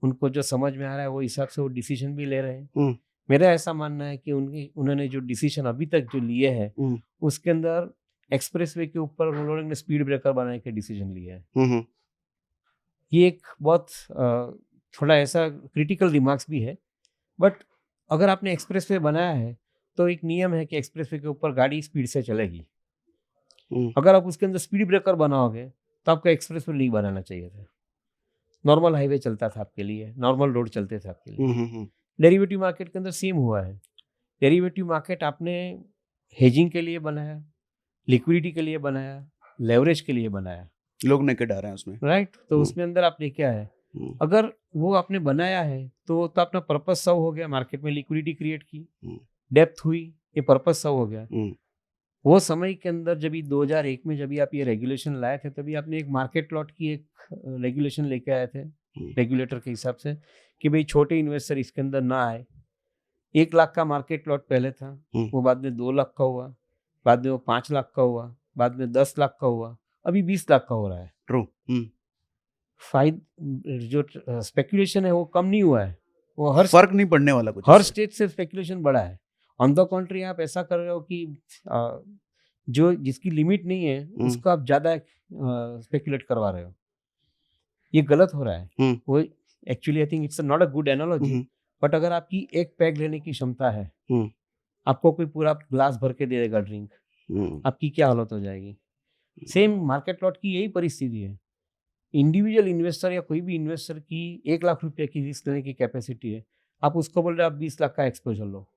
उनको जो समझ में आ रहा है वो हिसाब से वो डिसीजन भी ले रहे हैं। हम्म, मेरा ऐसा मानना है कि उन्होंने जो डिसीजन अभी तक जो लिए हैं, हम्म, उसके अंदर एक्सप्रेसवे के ऊपर उन लोगों ने स्पीड ब्रेकर बनाने के डिसीजन लिए हैं। हम्म, ये एक बहुत थोड़ा ऐसा क्रिटिकल रिमार्क्स भी है, बट अगर आपने एक्सप्रेसवे बनाया है तो एक नियम है कि एक्सप्रेसवे के ऊपर गाड़ी स्पीड से चलेगी। हम्म, अगर आप उसके अंदर स्पीड ब्रेकर बनाओगे तो आपको एक्सप्रेसवे नहीं बनाना चाहिए था। नॉर्मल हाईवे चलता था आपके लिए, नॉर्मल रोड चलते थे आपके लिए। डेरिवेटिव मार्केट के अंदर सेम हुआ है। डेरिवेटिव मार्केट आपने हेजिंग के लिए बनाया, लिक्विडिटी के लिए बनाया, लेवरेज के लिए बनाया, लोग नेकेड आ रहे हैं उसमें। राइट? तो हम्म, उसमें अंदर आपने क्या है, हम्म, अगर वो आपने बनाया है तो अपना पर्पस सर्व हो गया, मार्केट में लिक्विडिटी क्रिएट की, हम्म, डेप्थ हुई, ये पर्पस सर्व हो गया। हम्म, वो समय के अंदर जब 2001 में जब आप ये रेगुलेशन लाए थे, तभी आपने एक मार्केट लॉट की एक रेगुलेशन लेके आए थे रेगुलेटर के हिसाब से कि भाई छोटे इन्वेस्टर इसके अंदर ना आए। 1 लाख का मार्केट लॉट पहले था, वो बाद में 2 लाख का हुआ, बाद में वो 5 लाख का हुआ, बाद में 10 लाख का हुआ, अभी 20 लाख का हो रहा है। ट्रू, जो स्पेकुलेशन है वो कम नहीं हुआ है, वो हर फर्क नहीं पड़ने वाला कुछ हर इससे। स्टेज से स्पेकुलेशन बढ़ा है। ऑन द कंट्री आप ऐसा कर रहे हो कि जो जिसकी लिमिट नहीं है उसको आप ज़्यादा स्पेकुलेट करवा रहे हो। ये गलत हो रहा है। हम्म, वो actually I think it's not a good analogy, but अगर आपकी एक पैग लेने की क्षमता है, आपको कोई पूरा ग्लास भर के दे देगा ड्रिंक, आपकी क्या हालत हो जाएगी? सेम मार्केट लॉट की यही परिस्थिति है। इंडिविजुअल इन्वेस्टर या कोई भी इन्वेस्टर की ₹1 लाख की रिस्क लेने की कैपेसिटी है, आप उसको बोल रहे हो आप 20 लाख का एक्सपोजर लो।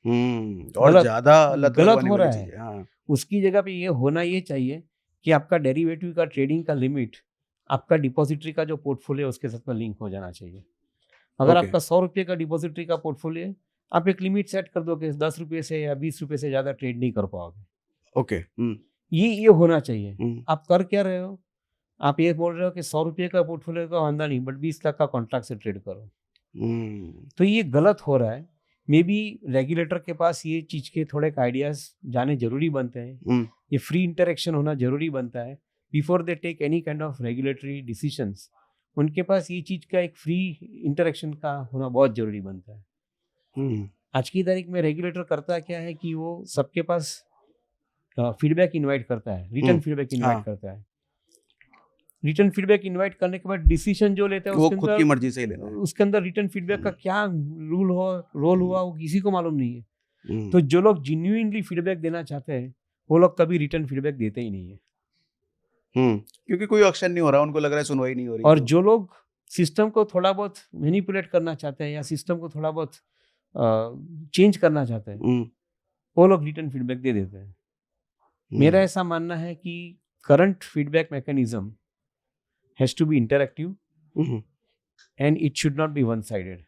और गलत ज्यादा लत गलत लगवाने हो वाली रहा चीज है। है। हाँ, उसकी जगह पे ये होना ये चाहिए कि आपका डेरिवेटिव का ट्रेडिंग का लिमिट आपका डिपॉजिटरी का जो पोर्टफोलियो है उसके साथ में लिंक हो जाना चाहिए। अगर ओके, आपका ₹100 का डिपॉजिटरी का पोर्टफोलियो है, आप एक लिमिट सेट कर दो कि ₹10 से या ₹20 से ज़्यादा ट्रेड नहीं कर पाओगे। ओके, ये होना चाहिए। आप कर क्या रहे हो? आप ये बोल रहे हो कि ₹100 का पोर्टफोलियो का वांदा नहीं, बट 20 लाख का कॉन्ट्रैक्ट से ट्रेड करो। तो ये गलत हो रहा है। मे बी रेगुलेटर के पास ये चीज़ के थोड़े आइडियाज़ जाने ज़रूरी बनते हैं। ये फ्री इंटरेक्शन होना ज़रूरी बनता है। Before they take any kind of regulatory decisions, उनके पास ये चीज़ का एक फ्री इंटरेक्शन का होना बहुत ज़रूरी बनता है। आज की तारीख में रेगुलेटर करता क्या है कि वो सबके पास फीडबैक इनवाइट करता है, रिटर्न फीडबैक इनवाइट हाँ, करता है। रिटर्न फीडबैक इनवाइट करने के बाद डिसीजन जो लेता है वो खुद की मर्जी से ही लेना है। उसके अंदर रिटर्न फीडबैक का क्या रोल हुआ वो किसी को मालूम नहीं है। तो जो लोग जेन्युइनली फीडबैक देना चाहते हैं वो लोग कभी रिटर्न फीडबैक देते ही नहीं है। क्योंकि कोई एक्शन नहीं हो रहा, उनको लग रहा है सुनवाई नहीं हो रही। और जो लोग सिस्टम को थोड़ा बहुत मैनिपुलेट करना चाहते हैं या सिस्टम को थोड़ा बहुत चेंज करना चाहते हैं, वो लोग रिटर्न फीडबैक दे देते हैं। मेरा ऐसा मानना है कि current feedback mechanism has to be interactive and it should not be one sided.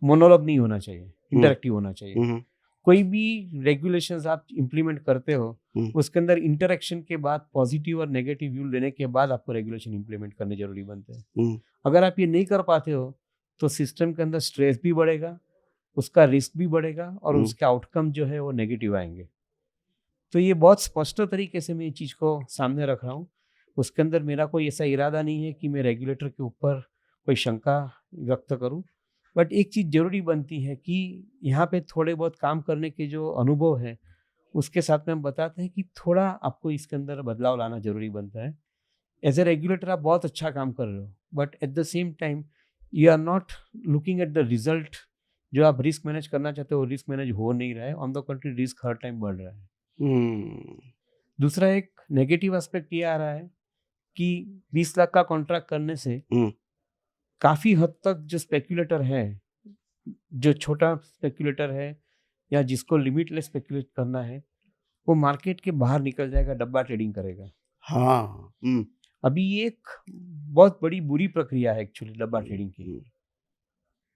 Monologue नहीं होना चाहिए, इंटरैक्टिव होना चाहिए। कोई भी रेगुलेशंस आप इंप्लीमेंट करते हो उसके अंदर इंटरेक्शन के बाद पॉजिटिव और नेगेटिव व्यू लेने के बाद आपको रेगुलेशन इंप्लीमेंट करने जरूरी बनते हैं। अगर आप ये नहीं कर पाते हो तो सिस्टम के अंदर स्ट्रेस भी बढ़ेगा, उसका रिस्क भी बढ़ेगा और उसके आउटकम जो है वो नेगेटिव आएंगे। तो ये बहुत स्पष्ट तरीके से मैं ये चीज़ को सामने रख रहा हूँ। उसके अंदर मेरा कोई ऐसा इरादा नहीं है कि मैं रेगुलेटर के ऊपर कोई शंका व्यक्त करूं, बट एक चीज़ जरूरी बनती है कि यहाँ पे थोड़े बहुत काम करने के जो अनुभव है उसके साथ में हम बताते हैं कि थोड़ा आपको इसके अंदर बदलाव लाना जरूरी बनता है। एज ए रेगुलेटर आप बहुत अच्छा काम कर रहे हो, but at the same time you are not looking at the result. जो आप रिस्क मैनेज करना चाहते हो रिस्क मैनेज हो नहीं रहा है, on the country risk her time बढ़ रहा है। हम्म दूसरा एक नेगेटिव एस्पेक्ट ये आ रहा है कि 20 लाख का कॉन्ट्रैक्ट करने से हम्म, काफ़ी हद तक जो स्पेक्यूलेटर है, जो छोटा स्पेक्यूलेटर है या जिसको लिमिटलेस स्पेक्यूलेट करना है, वो मार्केट के बाहर निकल जाएगा, डब्बा ट्रेडिंग करेगा। हाँ अभी ये एक बहुत बड़ी बुरी प्रक्रिया है एक्चुअली डब्बा ट्रेडिंग की,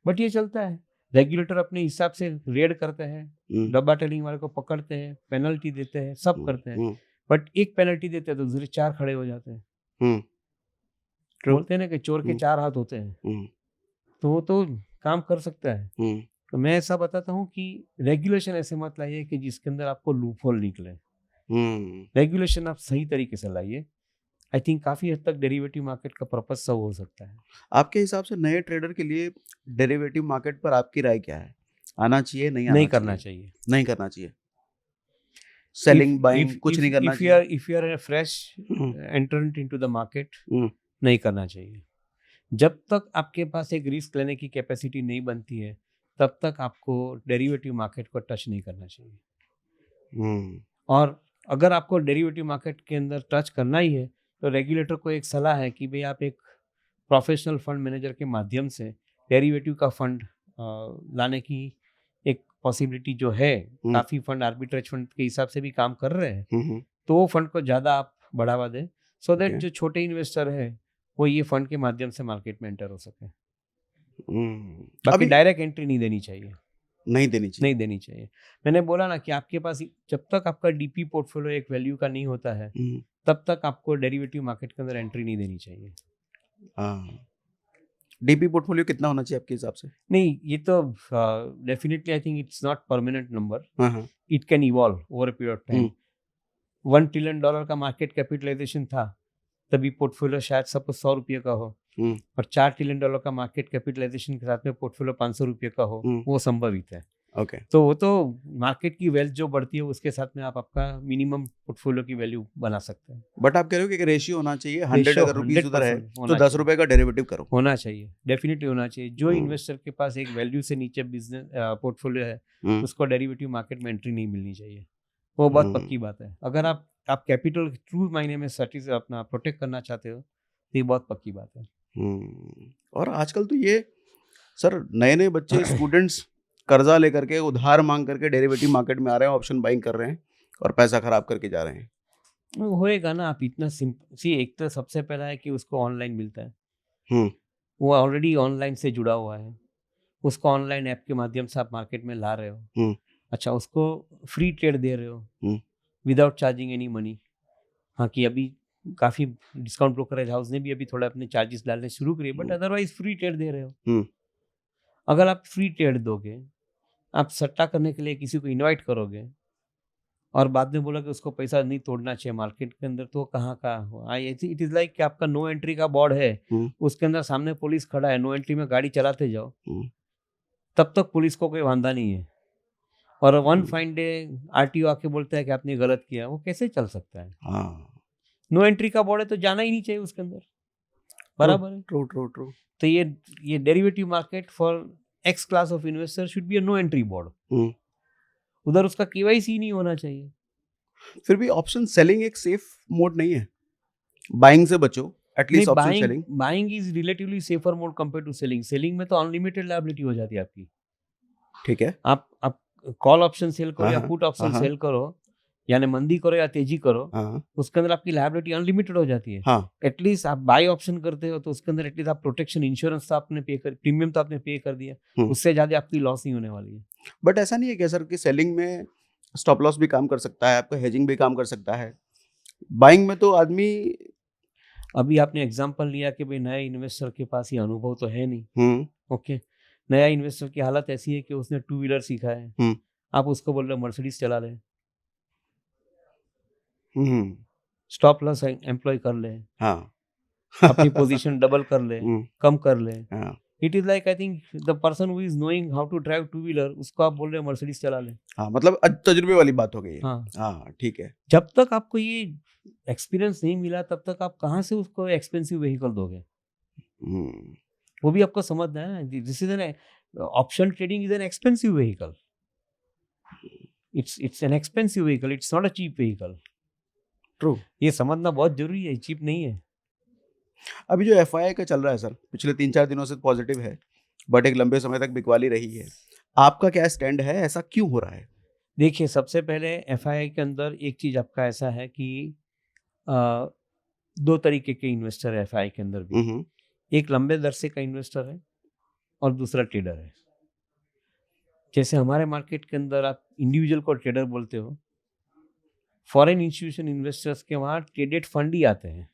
बट ये चलता है। रेगुलेटर अपने हिसाब से रेड करते हैं, डब्बा ट्रेडिंग वाले को पकड़ते हैं, पेनल्टी देते हैं, सब करते हैं, बट एक पेनल्टी देते हैं तो दूसरे 4 खड़े हो जाते हैं। ट्रू। बोलते हैं ना कि चोर के 4 हाथ होते हैं, तो वो तो काम कर सकता है। तो मैं ऐसा बताता हूँ कि रेगुलेशन ऐसे मत लाइए कि जिसके अंदर आपको लूप होल निकले। रेगुलेशन आप सही तरीके से लाइए। आई थिंक काफ़ी हद तक डेरिवेटिव मार्केट का पर्पस सब हो सकता है। आपके हिसाब से नए ट्रेडर के लिए डेरिवेटिव मार्केट पर आपकी राय क्या है? आना चाहिए, नहीं आना नहीं चाहिए? करना चाहिए। नहीं करना चाहिए। सेलिंग बाइंग कुछ नहीं करना चाहिए। If you are a fresh hmm, entrant into the market, हम्म, नहीं करना चाहिए। जब तक आपके पास एक रिस्क लेने की कैपेसिटी नहीं बनती है, तब तक आपको डेरिवेटिव मार्केट को टच नहीं करना चाहिए। हम्म, और अगर आपको डेरिवेटिव मार्केट के अंदर टच करना ही है, तो रेगुलेटर को एक सलाह है कि भाई आप एक प्रोफेशनल फंड मैनेजर के माध्यम से डेरिवेटिव का फंड लाने की एक पॉसिबिलिटी जो है, हम्म, काफ़ी फंड आर्बिट्रेज फंड के हिसाब से भी काम कर रहे हैं, हम्म, तो वो फंड को ज़्यादा आप बढ़ावा दें, सो दैट ओके, जो छोटे इन्वेस्टर है वो ये फंड के माध्यम से मार्केट में एंटर हो सके। बाकी अभी डायरेक्ट एंट्री नहीं देनी चाहिए। नहीं देनी चाहिए। नहीं देनी चाहिए। मैंने बोला ना कि आपके पास जब तक आपका डीपी पोर्टफोलियो एक वैल्यू का नहीं होता है, हम्म, तब तक आपको डेरिवेटिव मार्केट के अंदर एंट्री नहीं देनी चाहिए। हाँ। डीपी पोर्टफोलियो कितना होना चाहिए आपके हिसाब से? नहीं, ये तो definitely I think it's not permanent number. हाँ, हाँ, it can evolve over a period of time. $1 trillion का मार्केट कैपिटलाइजेशन था, तभी पोर्टफोलियो शायद सपोज ₹100 का हो, हम्म, और $4 ट्रिलियन का मार्केट कैपिटलाइजेशन के साथ में पोर्टफोलियो ₹500 का हो, वो संभवित है। ओके। तो वो तो मार्केट की वेल्थ जो बढ़ती है उसके साथ में आप आपका मिनिमम पोर्टफोलियो की वैल्यू बना सकते हैं। बट आप कह रहे हो कि एक रेशियो होना चाहिए, 100 रेशियो अगर रुपीस उधर है 100% तो होना 10 चाहिए। रुपए का डेरिवेटिव करो। होना चाहिए, डेफिनेटली होना चाहिए। जो हम्म, इन्वेस्टर के पास एक वैल्यू से नीचे बिजनेस पोर्टफोलियो है, हम्म, उसको डेरिवेटिव मार्केट में एंट्री नहीं मिलनी चाहिए। वो बहुत पक्की बात है। अगर आप कैपिटल ट्रू मायने में सर्टिस अपना प्रोटेक्ट करना चाहते हो, तो ये बहुत पक्की बात है। और आजकल तो ये सर नए बच्चे स्टूडेंट्स कर्जा लेकर के उधार मांग करके डेरिवेटिव मार्केट में आ रहे हैं, ऑप्शन बाइंग कर रहे हैं और पैसा खराब करके जा रहे हैं। वो होएगा ना, आप इतना सी एक तो सबसे पहला है कि उसको ऑनलाइन मिलता है, हम्म, वो ऑलरेडी ऑनलाइन से जुड़ा हुआ है, उसको ऑनलाइन ऐप के माध्यम से आप मार्केट में ला रहे हो। हम्म, अच्छा, उसको फ्री ट्रेड दे रहे हो हम्म, विदाउट चार्जिंग एनी मनी। हाँ, कि अभी काफ़ी डिस्काउंट ब्रोकरेज हाउस ने भी अभी थोड़ा अपने चार्जेस डालने शुरू करे, बट अदरवाइज फ्री ट्रेड दे रहे हो। हम्म, अगर आप फ्री ट्रेड दोगे, आप सट्टा करने के लिए किसी को इनवाइट करोगे और बाद में बोला कि उसको पैसा नहीं तोड़ना चाहिए मार्केट के अंदर, तो कहाँ का हुआ? इट इज़ लाइक कि आपका नो एंट्री का बोर्ड है, हम्म, उसके अंदर सामने पुलिस खड़ा है, नो एंट्री में गाड़ी चलाते जाओ, हम्म, तब तक पुलिस को कोई वांधा नहीं है, और वन हम्म, फाइन डे आरटीओ आके बोलता है कि आपने गलत किया, वो कैसे चल सकता है? हाँ, नो एंट्री का बोर्ड है तो जाना ही नहीं चाहिए उसके अंदर, ट्रू, बराबर है? True, true, true. तो ये derivative market for X class of investor should be a no entry board. हम्म, उधर उसका केवाईसी नहीं होना चाहिए। फिर भी ऑप्शन सेलिंग एक सेफ मोड नहीं है। बाइंग से बचो, नहीं, at least option buying selling. Buying is relatively safer mode compare to selling. Selling में तो अनलिमिटेड लायबिलिटी हो जाती है आपकी। ठीक है। आप कॉल ऑप्शन सेल करो हाँ, या हाँ, पुट हाँ, ऑप्शन हाँ, सेल करो, यानी मंदी करो या तेजी करो, हाँ, उसके अंदर आपकी लायबिलिटी अनलिमिटेड हो जाती है। हाँ, एटलीस्ट आप बाय ऑप्शन करते हो तो उसके अंदर एटलीस्ट आप प्रोटेक्शन इंश्योरेंस तो आपने पे कर, प्रीमियम तो आपने पे कर दिया, उससे ज़्यादा आपकी लॉस नहीं होने वाली है। बट ऐसा नहीं है क्या सर कि सेलिंग में स्टॉप लॉस भी काम कर सकता है, आपका हेजिंग भी काम कर सकता है? बाइंग में तो आदमी अभी आपने एग्जांपल लिया कि भाई नए इन्वेस्टर के पास ये अनुभव तो है नहीं। हम्म, ओके, नया इन्वेस्टर की हालत ऐसी है कि उसने टू व्हीलर सीखा है, हम्म, आप उसको बोल रहे हो मर्सिडीज चला ले, हम्म, स्टॉप लॉस एम्प्लॉय कर ले, हाँ, अपनी पोजीशन डबल कर ले, कम कर ले। हाँ it is like I think the person who is knowing how to drive two wheeler, उसको आप बोल रहे हो मर्सिडीज चला ले। हाँ, मतलब तजुर्बे वाली बात हो गई है। हाँ, हाँ ठीक है। जब तक आपको ये एक्सपीरियंस नहीं मिला तब तक आप कहाँ से उसको एक्सपेंसिव व्हीकल दोगे? हम्म, वो भी आपको समझना है ना। This is an option trading is an expensive vehicle. It's an expensive vehicle, it's not a cheap vehicle. True. ये समझना बहुत जरूरी है, चीप नहीं है। अभी जो एफआईआई का चल रहा है सर, पिछले 3-4 दिनों से पॉजिटिव है, बट एक लंबे समय तक बिकवाली रही है। आपका क्या स्टैंड है, ऐसा क्यों हो रहा है? देखिए, सबसे पहले एफआईआई के अंदर एक चीज आपका ऐसा है कि अ, दो तरीके के इन्वेस्टर है एफआईआई के अंदर भी। हम्म, एक लंबे दरसे का इन्वेस्टर है और दूसरा ट्रेडर है। जैसे हमारे मार्केट के अंदर आप इंडिविजुअल को ट्रेडर बोलते हो, फॉरेन इंस्टीट्यूशन इन्वेस्टर्स के वहाँ ट्रेडेड फंड ही आते हैं।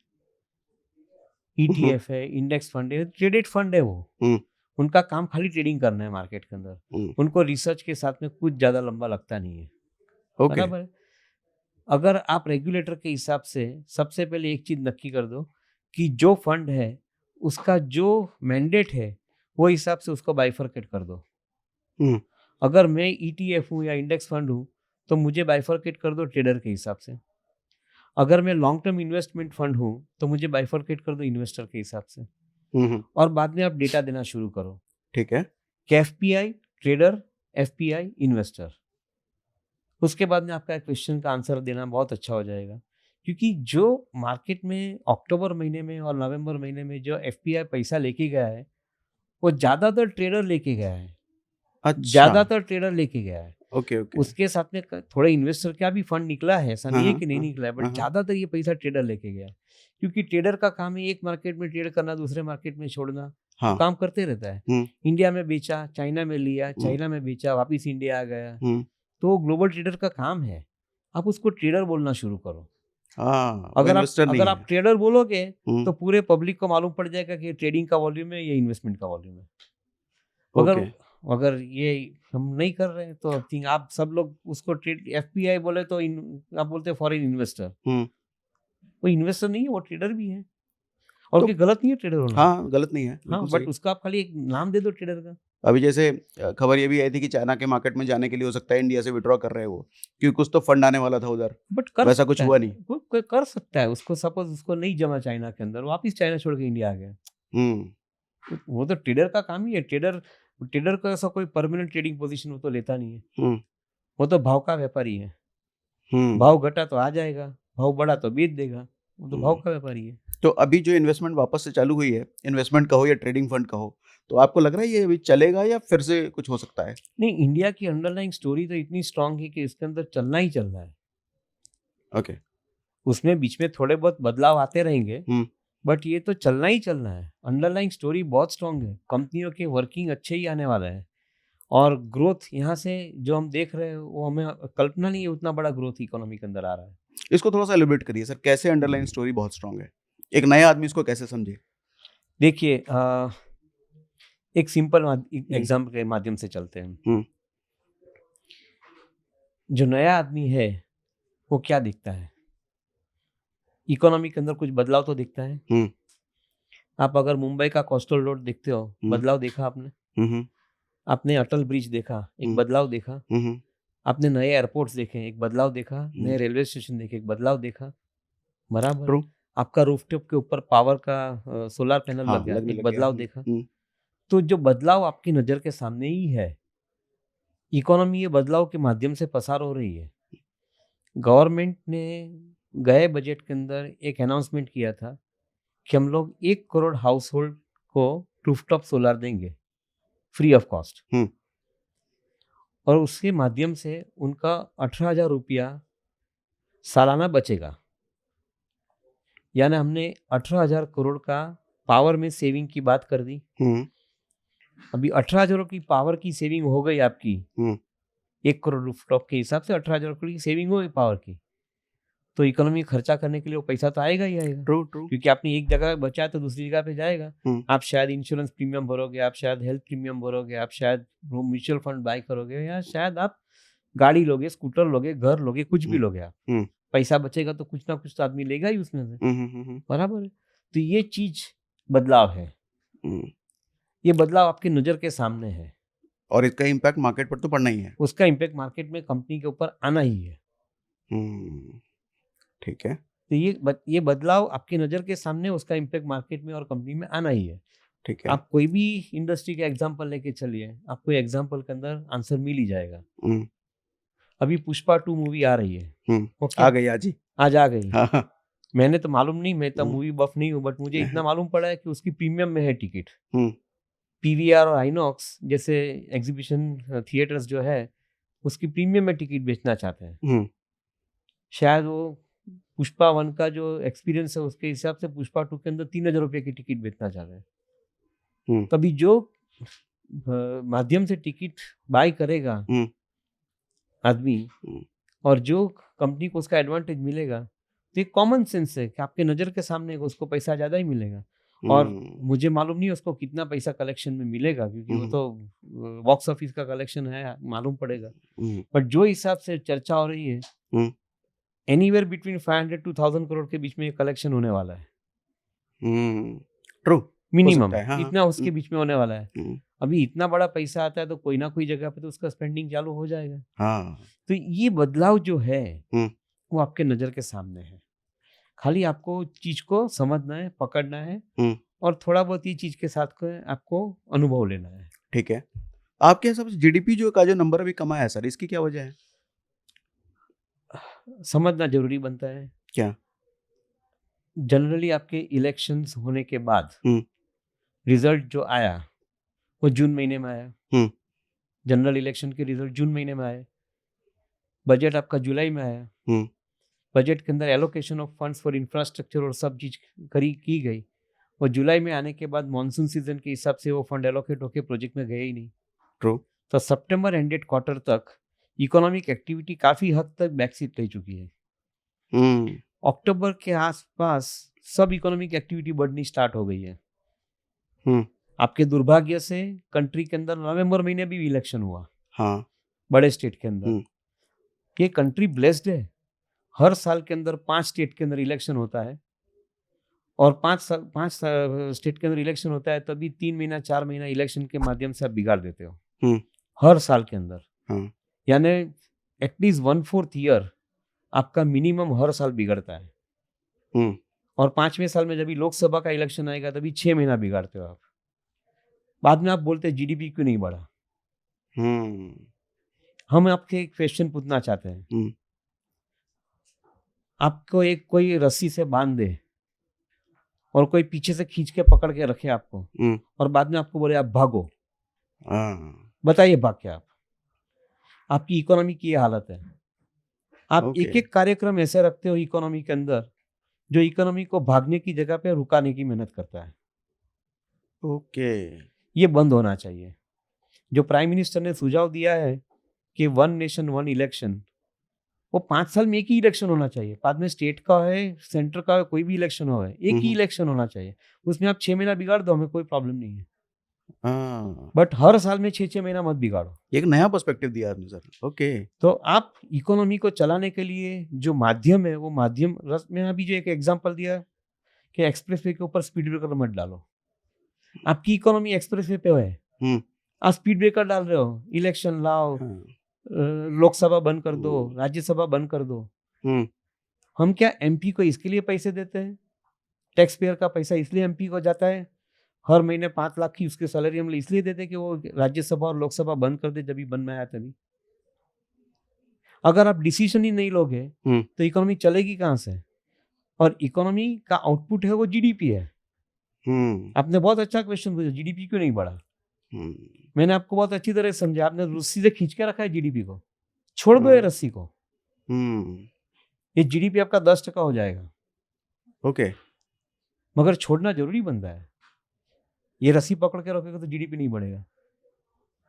ईटीएफ है, इंडेक्स फंड है, ट्रेडेड फंड है वो। हम्म, उनका काम खाली ट्रेडिंग करना है मार्केट के अंदर। हम्म, उनको रिसर्च के साथ में कुछ ज़्यादा लंबा लगता नहीं है। ओके। बराबर है। अगर आप रेगुलेटर के हिसाब से सबसे पहले एक चीज़ नक्की कर दो कि जो फंड है उसका जो मैंडेट है वो हिसाब से उसको बाइफरकेट कर दो। हम्म, अगर मैं ईटीएफ हूँ या इंडेक्स फंड हूँ तो मुझे बाइफरकेट कर दो ट्रेडर के हिसाब से। अगर मैं लॉन्ग टर्म इन्वेस्टमेंट फंड हूँ तो मुझे बाइफरकेट कर दो इन्वेस्टर के हिसाब से। और बाद में आप डेटा देना शुरू करो ठीक है। कि एफपीआई ट्रेडर, एफपीआई इन्वेस्टर। उसके बाद में आपका क्वेश्चन का आंसर देना बहुत अच्छा हो जाएगा। क्योंकि जो मार्केट में अक्टूबर महीने में और नवंबर महीने में जो एफपीआई पैसा लेके गया है वो ज़्यादातर ट्रेडर लेके गया है। अच्छा। ज़्यादातर ट्रेडर लेके गया है। Okay okay. उसके साथ में थोड़े इन्वेस्टर का भी फंड निकला है, ऐसा नहीं है हाँ, कि नहीं हाँ, निकला है, बट हाँ, ज़्यादातर ये पैसा ट्रेडर लेके गया है। क्योंकि ट्रेडर का काम है एक मार्केट में ट्रेड करना, दूसरे मार्केट में छोड़ना। वो हाँ, काम करते रहता है। हम्म, इंडिया में बेचा, चाइना में लिया, हम्म, चाइना में बेचा, वापिस इंडिया आ गया। हम्म, तो वो ग्लोबल ट्रेडर का काम है। आप उसको ट्रेडर बोलना शुरू करो। हाँ, वो अगर आप इन्वेस्टर नहीं अगर है। आप ट्रेडर बोलोगे हम्म, तो पूरे पब्लिक को मालूम पड़ जाएगा कि ये ट्रेडिंग का वॉल्यूम है, ये इन्वेस्टमेंट का वॉल्यूम है। अगर ओके। अगर ये हम नहीं कर रहे हैं तो आई थिंक आप सब लोग उसको ट्रेड एफपीआई बोले तो आप बोलते हैं फॉरेन इन्वेस्टर। हम्म, वो इन्वेस्टर नहीं है, वो ट्रेडर भी है। और तो कोई गलत नहीं है ट्रेडर होना। हाँ, गलत नहीं है, हाँ, बिल्कुल बट सही। उसका आप खाली एक नाम दे दो ट्रेडर का। अभी जैसे खबर ये भी आई थी कि चाइना के मार्केट में जाने के लिए हो सकता है इंडिया से विड्रॉ कर रहे हो, क्योंकि कुछ तो फंड आने वाला था उधर। बट कर वैसा कुछ सकता हुआ है, नहीं। कोई कर सकता है। उसको सपोज उसको नहीं जमा चाइना के अंदर, वापिस चाइना छोड़ के इंडिया आ गया। वो तो ट्रेडर का काम ही है। ट्रेडर ट्रेडर का ऐसा कोई परमानेंट ट्रेडिंग पोजीशन वो तो लेता नहीं है। हम्म, वो तो भाव का व्यापारी है। हम्म, भाव घटा तो आ जाएगा, भाव बढ़ा तो बेच देगा। वो तो भाव हम्म। का व्यापारी है। तो अभी जो इन्वेस्टमेंट वापस से चालू हुई है, इन्वेस्टमेंट कहो या ट्रेडिंग फंड कहो, तो आपको लग रहा है ये अभी चलेगा या फिर से कुछ हो सकता है? नहीं, इंडिया की अंडरलाइंग स्टोरी तो इतनी स्ट्रांग है कि इसके अंदर चलना ही चलना है। ओके। उसमें बीच में थोड़े बहुत बदलाव आते रहेंगे, हम्म, बट ये तो चलना ही चलना है। अंडरलाइंग स्टोरी बहुत स्ट्रांग है। कंपनियों के वर्किंग अच्छे ही आने वाला है। और ग्रोथ यहाँ से जो हम देख रहे हैं वो हमें कल्पना नहीं है, उतना बड़ा ग्रोथ इकोनॉमी के अंदर आ रहा है। इसको थोड़ा सा एलिब्रेट करिए सर, कैसे अंडरलाइन स्टोरी बहुत स्ट्रांग है, एक नया आदमी इसको कैसे समझे? देखिए, एक सिंपल हम्म, एग्जाम्पल के माध्यम से चलते हैं। हम्म, जो नया आदमी है वो क्या दिखता है? इकोनॉमी के अंदर कुछ बदलाव तो दिखता है। हम्म, आप अगर मुंबई का कोस्टल रोड देखते हो, हम्म, बदलाव देखा आपने? हम्म, आपने अटल ब्रिज देखा, एक हम्म, बदलाव देखा। हम्म, आपने नए एयरपोर्ट्स देखे, एक बदलाव देखा। हम्म, नए रेलवे स्टेशन देखे, एक बदलाव देखा। बराबर है। ट्रू। आपका रूफटॉप के ऊपर पावर का सोलर पैनल हाँ, लग गया, लगने एक लग गया। बदलाव देखा। तो जो बदलाव आपकी नज़र के सामने ही है, इकोनॉमी ये बदलाव के माध्यम से पसार हो रही है। गवर्नमेंट ने गए बजट के अंदर एक अनाउंसमेंट किया था कि हम लोग 1 करोड़ हाउस होल्ड को रूफटॉप सोलर देंगे फ्री ऑफ कॉस्ट। हम्म, और उसके माध्यम से उनका 18,000 रुपया सालाना बचेगा। यानी हमने 18,000 करोड़ का पावर में सेविंग की बात कर दी। हम्म, अभी 18,000 की पावर की सेविंग हो गई आपकी। हम्म, 1 करोड़ रूफटॉप के हिसाब से 18,000 करोड़ की सेविंग हो गई पावर की। तो इकोनॉमी खर्चा करने के लिए वो पैसा तो आएगा ही आएगा। True true. क्योंकि आपने एक जगह बचा तो दूसरी जगह पे जाएगा। हम्म, आप शायद इंश्योरेंस प्रीमियम भरोगे, आप शायद हेल्थ प्रीमियम भरोगे, आप शायद म्यूचुअल फंड बाय करोगे, या शायद आप गाड़ी लोगे, स्कूटर लोगे, घर लोगे, कुछ भी लोगे आप। हम्म, पैसा बचेगा तो कुछ ना कुछ तो आदमी लेगा ही उसमें से। हम्म, बराबर है। तो ये चीज बदलाव है, हम्म, ये बदलाव आपकी नज़र के सामने है, और इसका इम्पैक्ट मार्केट पर तो पड़ना ही है। उसका इम्पैक्ट मार्केट में कंपनी के ऊपर आना ही है। हम्म, ठीक है। तो ये बदलाव आपकी नज़र के सामने, उसका इम्पैक्ट मार्केट में और कंपनी में आना ही है। ठीक है। आप कोई भी इंडस्ट्री का एग्जांपल लेके चलिए, आपको एग्जांपल के अंदर आंसर मिल ही जाएगा। हम्म, अभी पुष्पा 2 मूवी आ रही है, ओके, आ गई आज ही। आज आ गई। हाँ हाँ। मैंने तो मालूम नहीं, मैं तो हम्म, मूवी बफ नहीं हूँ, बट मुझे इतना मालूम पड़ा है कि उसकी प्रीमियम में है टिकट। हम्म, पीवीआर और आइनॉक्स जैसे एग्जीबिशन थिएटर्स जो है, उसकी प्रीमियम में टिकट बेचना चाहते हैं। हम्म, शायद वो पुष्पा 1 का जो एक्सपीरियंस है उसके हिसाब से पुष्पा 2 के अंदर 3,000 रुपये की टिकट बेचना चाह रहे हैं। हम्म, तभी जो माध्यम से टिकट बाय करेगा हम्म, आदमी, हम्म, और जो कंपनी को उसका एडवांटेज मिलेगा, तो ये कॉमन सेंस है कि आपके नज़र के सामने उसको पैसा ज़्यादा ही मिलेगा। और हम्म, मुझे मालूम नहीं उसको कितना पैसा कलेक्शन में मिलेगा, क्योंकि वो हम्म, तो बॉक्स ऑफिस का कलेक्शन है, मालूम पड़ेगा। हम्म, बट जो हिसाब से चर्चा हो रही है, हम्म, एनीवेयर बिटवीन 500 टू 1000 करोड़ के बीच में ये कलेक्शन होने वाला है, ट्रू। हो मिनिमम सकता है, हाँ हाँ। इतना उसके बीच में होने वाला है। हम्म, अभी इतना बड़ा पैसा आता है तो कोई ना कोई जगह पे तो उसका स्पेंडिंग चालू हो जाएगा। हाँ। तो ये बदलाव जो है हम्म, वो आपके नज़र के सामने है, खाली आपको चीज को समझना है, पकड़ना है, हम्म, और थोड़ा बहुत ये चीज के साथ आपको अनुभव लेना है। ठीक है। आपके हिसाब से जीडीपी जो का जो नंबर अभी कमा है सर, इसकी क्या वजह है? समझना जरूरी बनता है। क्या? जनरली आपके इलेक्शंस होने के बाद हम्म, रिजल्ट जो आया वो जून महीने में आया। हम्म, जनरल इलेक्शन के रिजल्ट जून महीने में आए। बजट आपका जुलाई में आया। हम्म, बजट के अंदर allocation of funds for infrastructure और सब चीज की गई, और जुलाई में आने के बाद मॉनसून सीजन के हिसाब से वो फंड एलोकेट होकर प्रोजेक्ट में गए ही नहीं। ट्रू। तो सितंबर एंडेड क्वार्टर तक इकोनॉमिक एक्टिविटी काफी हद तक बैकसीट ले चुकी है। हम्म, अक्टूबर के आसपास सब इकोनॉमिक एक्टिविटी बढ़नी स्टार्ट हो गई है। हम्म, आपके दुर्भाग्य से कंट्री के अंदर नवंबर महीने भी इलेक्शन हुआ, हाँ। बड़े स्टेट के अंदर। हम्म, ये कंट्री ब्लेस्ड है, हर साल के अंदर 5 स्टेट के अंदर इलेक्शन होता है, और 5 स्टेट के अंदर इलेक्शन होता है, तभी 3 महीना 4 महीना इलेक्शन के माध्यम से आप बिगाड़ देते हो हम्म, हर साल के अंदर। हाँ। यानी एटलीस्ट 1/4 ईयर आपका मिनिमम हर साल बिगड़ता है। हम्म, और 5वें साल में जब भी लोकसभा का इलेक्शन आएगा तभी 6 महीना बिगाड़ते हो आप। बाद में आप बोलते हैं जीडीपी क्यों नहीं बढ़ा। हम्म, हम आपके एक क्वेश्चन पूछना चाहते हैं, हम्म, आपको एक कोई रस्सी से बांध दे और कोई पीछे से खींच के पकड़ के रखे आपको, हम्म, और बाद में आपको बोले आप भागो, हाँ। बताइए भाग क्या आप? आपकी इकोनॉमी की ये हालत है। आप ओके। एक एक कार्यक्रम ऐसे रखते हो इकोनॉमी के अंदर जो इकोनॉमी को भागने की जगह पे रुकाने की मेहनत करता है। ओके। ये बंद होना चाहिए। जो प्राइम मिनिस्टर ने सुझाव दिया है कि 1 नेशन 1 इलेक्शन, वो 5 साल में एक ही इलेक्शन होना चाहिए। बाद में स्टेट का है, सेंटर का है, कोई भी इलेक्शन हो, एक ही इलेक्शन होना चाहिए। उसमें आप 6 महीना बिगाड़ दो, हमें कोई प्रॉब्लम नहीं है, हाँ, बट हर साल में 6-6 महीना मत बिगाड़ो। एक नया पर्सपेक्टिव दिया आपने सर। ओके। तो आप इकोनॉमी को चलाने के लिए जो माध्यम है, वो माध्यम मैंने अभी जो एक एग्जांपल दिया कि एक्सप्रेसवे के ऊपर स्पीड ब्रेकर मत डालो। आपकी इकोनॉमी एक्सप्रेसवे पे है, हम्म, आप स्पीड ब्रेकर डाल रहे हो, इलेक्शन लाओ, हाँ, लोकसभा बंद कर दो, हम्म, राज्यसभा बंद कर दो। हम्म, हम क्या एमपी को इसके लिए पैसे देते हैं? टैक्स पेयर का पैसा इसलिए एमपी को जाता है, हर महीने 5 लाख की उसकी सैलरी हम इसलिए देते हैं कि वो राज्यसभा और लोकसभा बंद कर दे, जब भी बंद में आया तभी। अगर आप डिसीजन ही नहीं लोगे हम्म, तो इकोनॉमी चलेगी कहाँ से? और इकोनॉमी का आउटपुट है वो जीडीपी है। हम्म, आपने बहुत अच्छा क्वेश्चन पूछा, जीडीपी क्यों नहीं बढ़ा? हम्म, मैंने आपको बहुत अच्छी तरह समझा, आपने रस्सी से खींच के रखा है जीडीपी को। छोड़ दो ये रस्सी को, हम्म, ये जीडीपी आपका 10% हो जाएगा। ओके। मगर छोड़ना जरूरी बनता है। ये रस्सी पकड़ के रखोगे तो जीडीपी नहीं बढ़ेगा।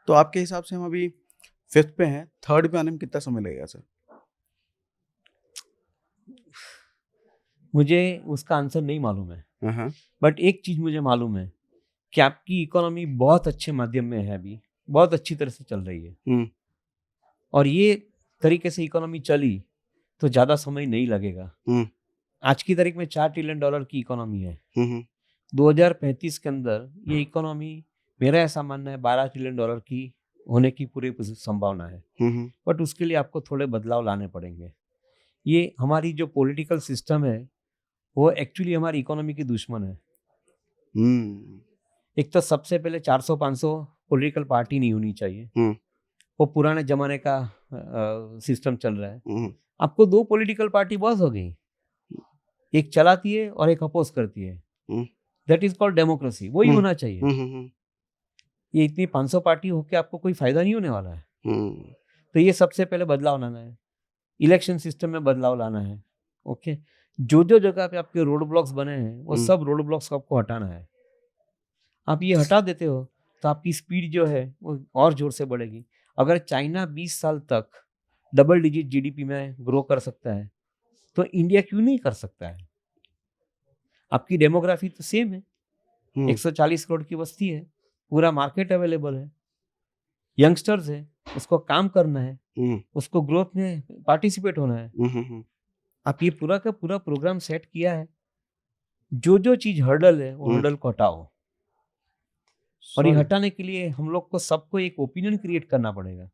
तो आपके हिसाब से हम अभी 5th पे हैं, 3rd पे आने में कितना समय लगेगा सर? मुझे उसका आंसर नहीं मालूम है, हाँ, बट एक चीज मुझे मालूम है कि आपकी इकोनॉमी बहुत अच्छे माध्यम में है, अभी बहुत अच्छी तरह से चल रही है, हम्म, और ये तरीके से इकोनॉमी चली तो ज़्यादा समय नहीं लगेगा। हम्म, आज की तारीख में $4 ट्रिलियन की इकोनॉमी है। हम्म 2035 के अंदर ये इकोनॉमी, मेरा ऐसा मानना है, $12 ट्रिलियन की होने की पूरी संभावना है। हम्म बट उसके लिए आपको थोड़े बदलाव लाने पड़ेंगे। ये हमारी जो पॉलिटिकल सिस्टम है वो एक्चुअली हमारी इकोनॉमी की दुश्मन है। हम्म एक तो सबसे पहले 400-500 पॉलिटिकल पार्टी नहीं होनी चाहिए, हम्म वो पुराने जमाने का सिस्टम चल रहा है। हम्म आपको 2 पॉलिटिकल पार्टी बस हो गई, एक चलाती है और एक अपोज करती है। हम्म दैट इज कॉल्ड डेमोक्रेसी। वही हम्म होना चाहिए। हम्म ये इतनी 500 पार्टी होके आपको कोई फायदा नहीं होने वाला है। हम्म तो ये सबसे पहले बदलाव लाना है, इलेक्शन सिस्टम में बदलाव लाना है। ओके, जो जो जगह पे आपके रोड ब्लॉक्स बने हैं वो हम्म। सब रोड ब्लॉक्स को आपको हटाना है। आप ये हटा देते हो तो आपकी स्पीड जो है वो और जोर से बढ़ेगी। अगर चाइना 20 साल तक डबल डिजिट जीडीपी में ग्रो कर सकता है तो इंडिया क्यों नहीं कर सकता है? आपकी डेमोग्राफी तो सेम है, हम्म 140 करोड़ की बस्ती है, पूरा मार्केट अवेलेबल है, यंगस्टर्स है, उसको काम करना है, हम्म उसको ग्रोथ में पार्टिसिपेट होना है। हम्म आप ये पूरा का पूरा प्रोग्राम सेट किया है। जो जो चीज हर्डल है वो हम्म। हर्डल को हटाओ। और ये सॉरी। हटाने के लिए हम लोग को सबको एक ओपिनियन क्रिएट करना पड़ेगा।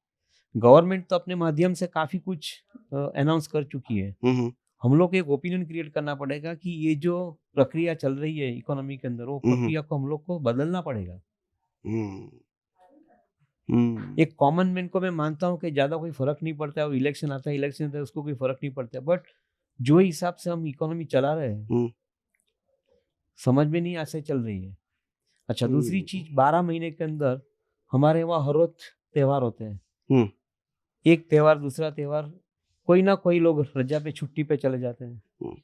गवर्नमेंट तो अपने माध्यम से काफी कुछ अनाउंस कर चुकी है। हम्म हम लोग को एक ओपिनियन क्रिएट करना पड़ेगा कि ये जो प्रक्रिया चल रही है इकोनॉमी के अंदर, वो हम्म प्रक्रिया को हम लोग को बदलना पड़ेगा। हम्म हम्म एक कॉमन मैन को मैं मानता हूँ कि ज्यादा कोई फर्क नहीं पड़ता है, वो इलेक्शन आता है उसको कोई फर्क नहीं पड़ता है। बट जो हिसाब से हम इकोनॉमी चला रहे हैं हम्म समझ में नहीं ऐसे चल रही है। अच्छा, दूसरी हम्म चीज, 12 महीने के अंदर हमारे वहाँ हर रोज त्योहार होते हैं। हम्म एक त्योहार दूसरा त्योहार, कोई ना कोई लोग रजा पे छुट्टी पे चले जाते हैं। हम्म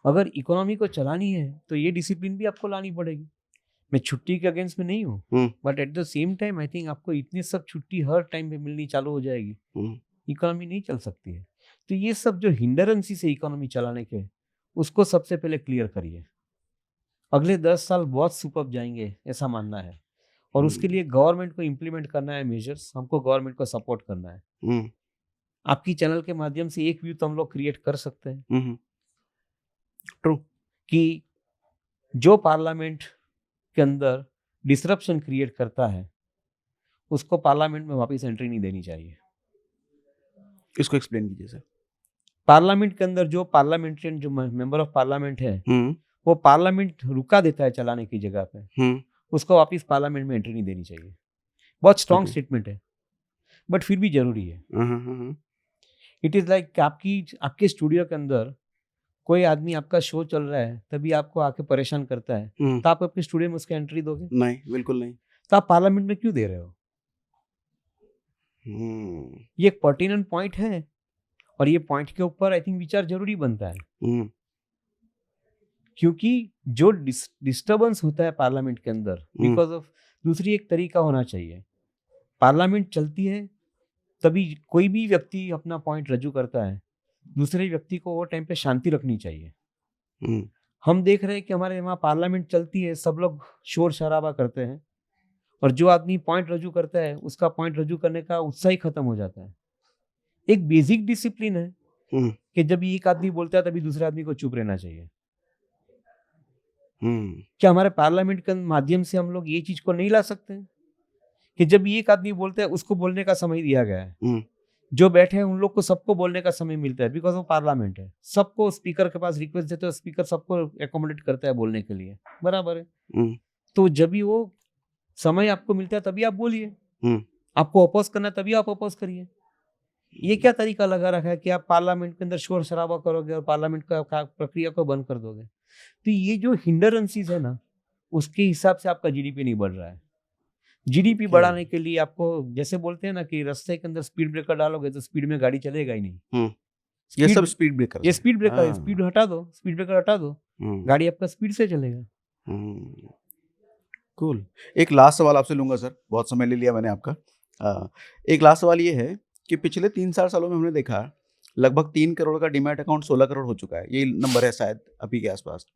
अगर इकोनॉमी को चलानी है तो ये डिसिप्लिन भी आपको लानी पड़ेगी। मैं छुट्टी के अगेंस्ट में नहीं हूँ, hmm but at the same time I think आपको इतनी सब छुट्टी हर टाइम पे मिलनी चालू हो जाएगी, हम्म इकोनॉमी नहीं चल सकती है। तो ये सब जो हिंडरेंसीज है इकोनॉमी चलाने के, उसको सबसे पहले क्लियर करिए। अगले 10 साल बहुत सुपर जाएंगे ऐसा मानना है। और उसके लिए गवर्नमेंट को इम्प्लीमेंट करना है मेजर्स, हमको गवर्नमेंट को सपोर्ट करना है। हम्म आपकी चैनल के माध्यम से एक व्यू तो हम लोग क्रिएट कर सकते हैं हम्म। ट्रू। कि जो पार्लियामेंट के अंदर डिसरप्शन क्रिएट करता है उसको पार्लियामेंट में वापस एंट्री नहीं देनी चाहिए। इसको एक्सप्लेन कीजिए सर। पार्लियामेंट के अंदर जो पार्लियामेंट्रियन, जो मेंबर ऑफ पार्लियामेंट है, हम्म वो पार्लियामेंट रुका देता है चलाने की जगह पे, हम्म उसको वापस पार्लियामेंट में एंट्री नहीं देनी चाहिए। बहुत स्ट्रॉन्ग ओके। स्टेटमेंट है, बट फिर भी जरूरी है। हम्म इट इज लाइक आपके स्टूडियो के अंदर कोई आदमी, आपका शो चल रहा है तभी आपको आके परेशान करता है, हम्म। तो आप अपने स्टूडियो में उसके एंट्री दोगे? नहीं, बिल्कुल नहीं। तो आप पार्लियामेंट में क्यों दे रहे हो? हम्म ये एक पर्टिनेंट पॉइंट है और ये पॉइंट के ऊपर आई थिंक विचार जरूरी बनता है। हम्म क्योंकि जो डिस्टर्बेंस होता है पार्लियामेंट के अंदर बिकॉज ऑफ, दूसरी एक तरीका होना चाहिए। पार्लियामेंट चलती है तभी कोई भी व्यक्ति अपना पॉइंट रजू करता है, दूसरे व्यक्ति को वो टाइम पे शांति रखनी चाहिए। हम्म हम देख रहे हैं कि हमारे वहाँ पार्लियामेंट चलती है, सब लोग शोर शराबा करते हैं और जो आदमी पॉइंट रजू करता है उसका पॉइंट रजू करने का उत्साह ही खत्म हो जाता है। एक बेसिक डिसिप्लिन है हम्म कि जब एक आदमी बोलता है तभी दूसरे आदमी को चुप रहना चाहिए। क्या हमारे पार्लियामेंट के माध्यम से हम लोग ये चीज को नहीं ला सकते हैं कि जब एक आदमी बोलता है उसको बोलने का समय दिया गया है, हम्म जो बैठे हैं उन लोग को सबको बोलने का समय मिलता है, बिकॉज वो पार्लियामेंट है। सबको स्पीकर के पास रिक्वेस्ट देते हो, स्पीकर सबको एकोमोडेट करता है बोलने के लिए, बराबर है। हम्म तो जब भी वो समय आपको मिलता है तभी आप बोलिए, हम्म आपको अपोज करना है तभी आप अपोज करिए। ये क्या तरीका लगा रखा है कि आप पार्लियामेंट के अंदर शोर शराबा करोगे और पार्लियामेंट का प्रक्रिया को बंद कर दोगे? तो ये जो हिंडरेंसीज है ना, उसके हिसाब से आपका जीडीपी नहीं बढ़ रहा है। GDP Okay. बढ़ाने के लिए आपको, जैसे बोलते हैं ना कि रास्ते के अंदर स्पीड ब्रेकर डालोगे तो स्पीड में गाड़ी चलेगा ही नहीं। ये Speed- सब स्पीड ब्रेकर ये स्पीड ब्रेकर है, हाँ। स्पीड हटा दो, स्पीड ब्रेकर हटा दो, गाड़ी आपका स्पीड से चलेगा। कूल। एक लास्ट सवाल आपसे लूंगा सर, बहुत समय ले लिया मैंने आपका। एक लास्ट सवाल ये है कि पिछले 3-4 सालों में हमने देखा लगभग 3 करोड़ का डीमैट अकाउंट 16 करोड़ हो चुका है, ये नंबर है शायद अभी के आसपास।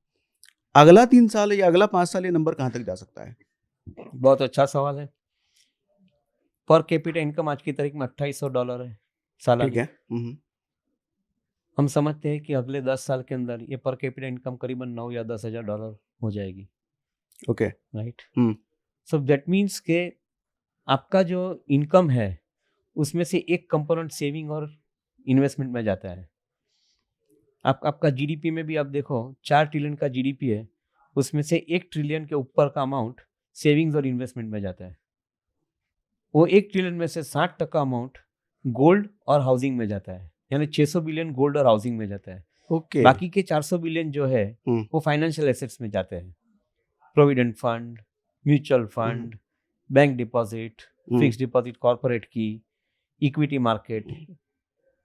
अगला 3 साल या अगला 5 साल ये नंबर कहाँ तक जा सकता है? बहुत अच्छा सवाल है। पर कैपिटा इनकम आज की तारीख में $2800 है ठीक सालाना। है। हम समझते हैं कि अगले 10 साल के अंदर ये पर कैपिटा इनकम करीबन 9 या 10,000 डॉलर हो जाएगी, okay. Right? Hmm. So that means के आपका जो इनकम है उसमें से एक कंपोनेंट सेविंग और इन्वेस्टमेंट में जाता है। आपका जीडीपी में भी आप देखो 4 ट्रिलियन का जीडीपी है, उसमें से 1 ट्रिलियन के ऊपर का अमाउंट सेविंग्स और इन्वेस्टमेंट में जाता है। वो 1 ट्रिलियन में से 60% अमाउंट गोल्ड और हाउसिंग में जाता है, यानी 600 बिलियन गोल्ड और हाउसिंग में जाता है। ओके। बाकी के 400 बिलियन जो है हम्म। वो फाइनेंशियल एसेट्स में जाते हैं, provident fund, mutual fund, bank deposit, fix deposit corporate की, इक्विटी मार्केट,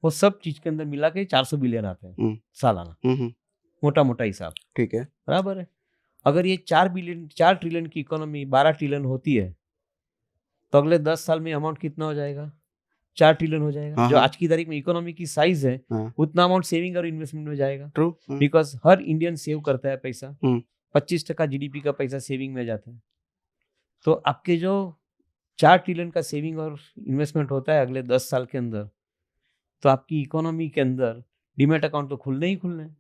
वो सब चीज के अंदर मिला के 400 बिलियन आते हैं सालाना, मोटा मोटा हिसाब, ठीक है। बराबर है। अगर ये 4 ट्रिलियन की इकोनॉमी 12 ट्रिलियन होती है तो अगले 10 साल में अमाउंट कितना हो जाएगा? 4 ट्रिलियन हो जाएगा। हाँ, जो हाँ। आज की तारीख में इकोनॉमी की साइज है हाँ। उतना अमाउंट सेविंग और इन्वेस्टमेंट में जाएगा, true. Because her Indian save करता है पैसा। हम्म। 25% जीडीपी का पैसा सेविंग में जाता है। तो आपके जो 4 ट्रिलियन का सेविंग और इन्वेस्टमेंट होता है अगले 10 साल के अंदर, तो आपकी इकोनॉमी के अंदर डीमैट अकाउंट तो खुलने ही खुलने हैं।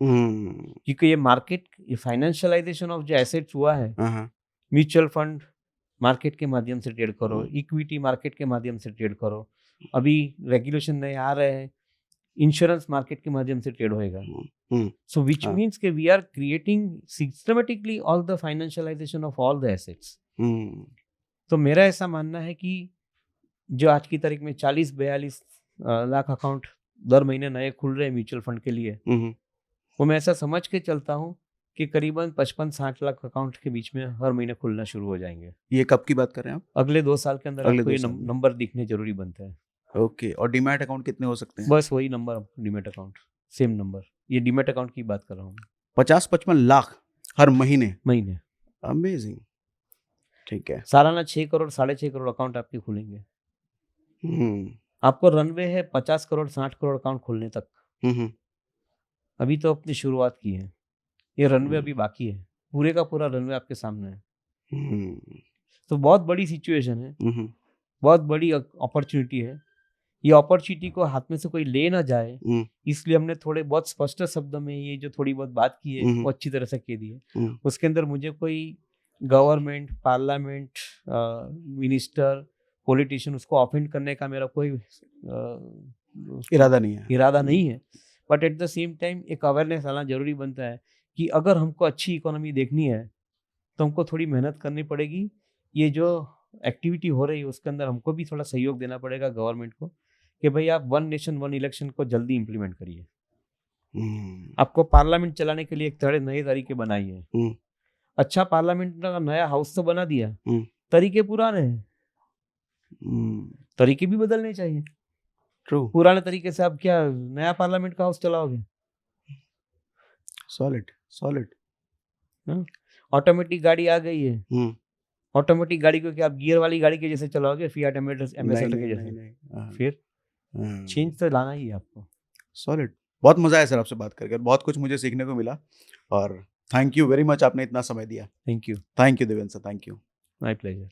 क्योंकि ये मार्केट, ये फाइनेंशियलाइजेशन ऑफ जो एसेट्स हुआ है, म्यूचुअल फंड मार्केट के माध्यम से ट्रेड करो, इक्विटी मार्केट के माध्यम से ट्रेड करो, अभी रेगुलेशन नए आ रहे हैं, इंश्योरेंस मार्केट के माध्यम से ट्रेड होएगा। सो विच मीन्स के we are creating systematically all the financialisation of all the assets. तो मेरा ऐसा मानना है कि जो आज की तारीख में 40-42 लाख अकाउंट दर महीने नए खुल रहे हैं म्यूचुअल फंड के लिए, वो मैं ऐसा समझ के चलता हूँ कि करीबन 55-60 लाख अकाउंट के बीच में हर महीने खुलना शुरू हो जाएंगे। ये कब की बात कर रहे हैं आप? अगले 2 साल के अंदर अगले आपको 2 ये साल में। नंबर दिखने जरूरी बनते हैं। ओके। और डीमैट अकाउंट कितने हो सकते हैं? बस वही number, demat account same number, ये डीमैट अकाउंट की बात कर रहा हूँ। 50-55 लाख हर महीने? महीने। अमेजिंग। ठीक है। सालाना 6 करोड़ 6.5 करोड़ अकाउंट आपके खुलेंगे। आपको रनवे है 50 करोड़ 60 करोड़ अकाउंट खोलने तक। अभी तो अपनी शुरुआत की है, ये रनवे अभी बाकी है, पूरे का पूरा रनवे आपके सामने है। तो बहुत बड़ी सिचुएशन है, बहुत बड़ी अपॉर्चुनिटी है। ये अपॉर्चुनिटी को हाथ में से कोई ले ना जाए, इसलिए हमने थोड़े बहुत स्पष्ट शब्द में ये जो थोड़ी बहुत बात की है वो अच्छी तरह से कह दी है। उसके अंदर मुझे कोई गवर्नमेंट, पार्लियामेंट, मिनिस्टर, पॉलिटिशियन उसको ऑफेंड करने का मेरा कोई इरादा नहीं है। But at the same time एक अवेयरनेस आना जरूरी बनता है कि अगर हमको अच्छी इकोनॉमी देखनी है तो हमको थोड़ी मेहनत करनी पड़ेगी। ये जो एक्टिविटी हो रही है उसके अंदर हमको भी थोड़ा सहयोग देना पड़ेगा गवर्नमेंट को कि भाई आप 1 नेशन 1 इलेक्शन को जल्दी इम्प्लीमेंट करिए। आपको पार्लियामेंट चलाने के लिए एक थोड़े नए तरीके बनाइए। अच्छा, पार्लियामेंट का नया हाउस तो बना दिया, तरीके पुराने हैं, तरीके भी बदलने चाहिए। ट्रू। पुराने तरीके से आप क्या नया पार्लियामेंट का हाउस चलाओगे? सॉलिड। ऑटोमेटिक गाड़ी आ गई है, ऑटोमेटिक गाड़ी को क्या आप गियर वाली गाड़ी के जैसे चलाओगे, फिएट एम्बेसडर के जैसे? नहीं। फिर चेंज तो लाना ही है आपको। सॉलिड। बहुत मजा आया सर आपसे बात करके, बहुत कुछ मुझे सीखने को मिला, और थैंक यू वेरी मच, आपने इतना समय दिया। Thank you Devendra sir, thank you. My pleasure.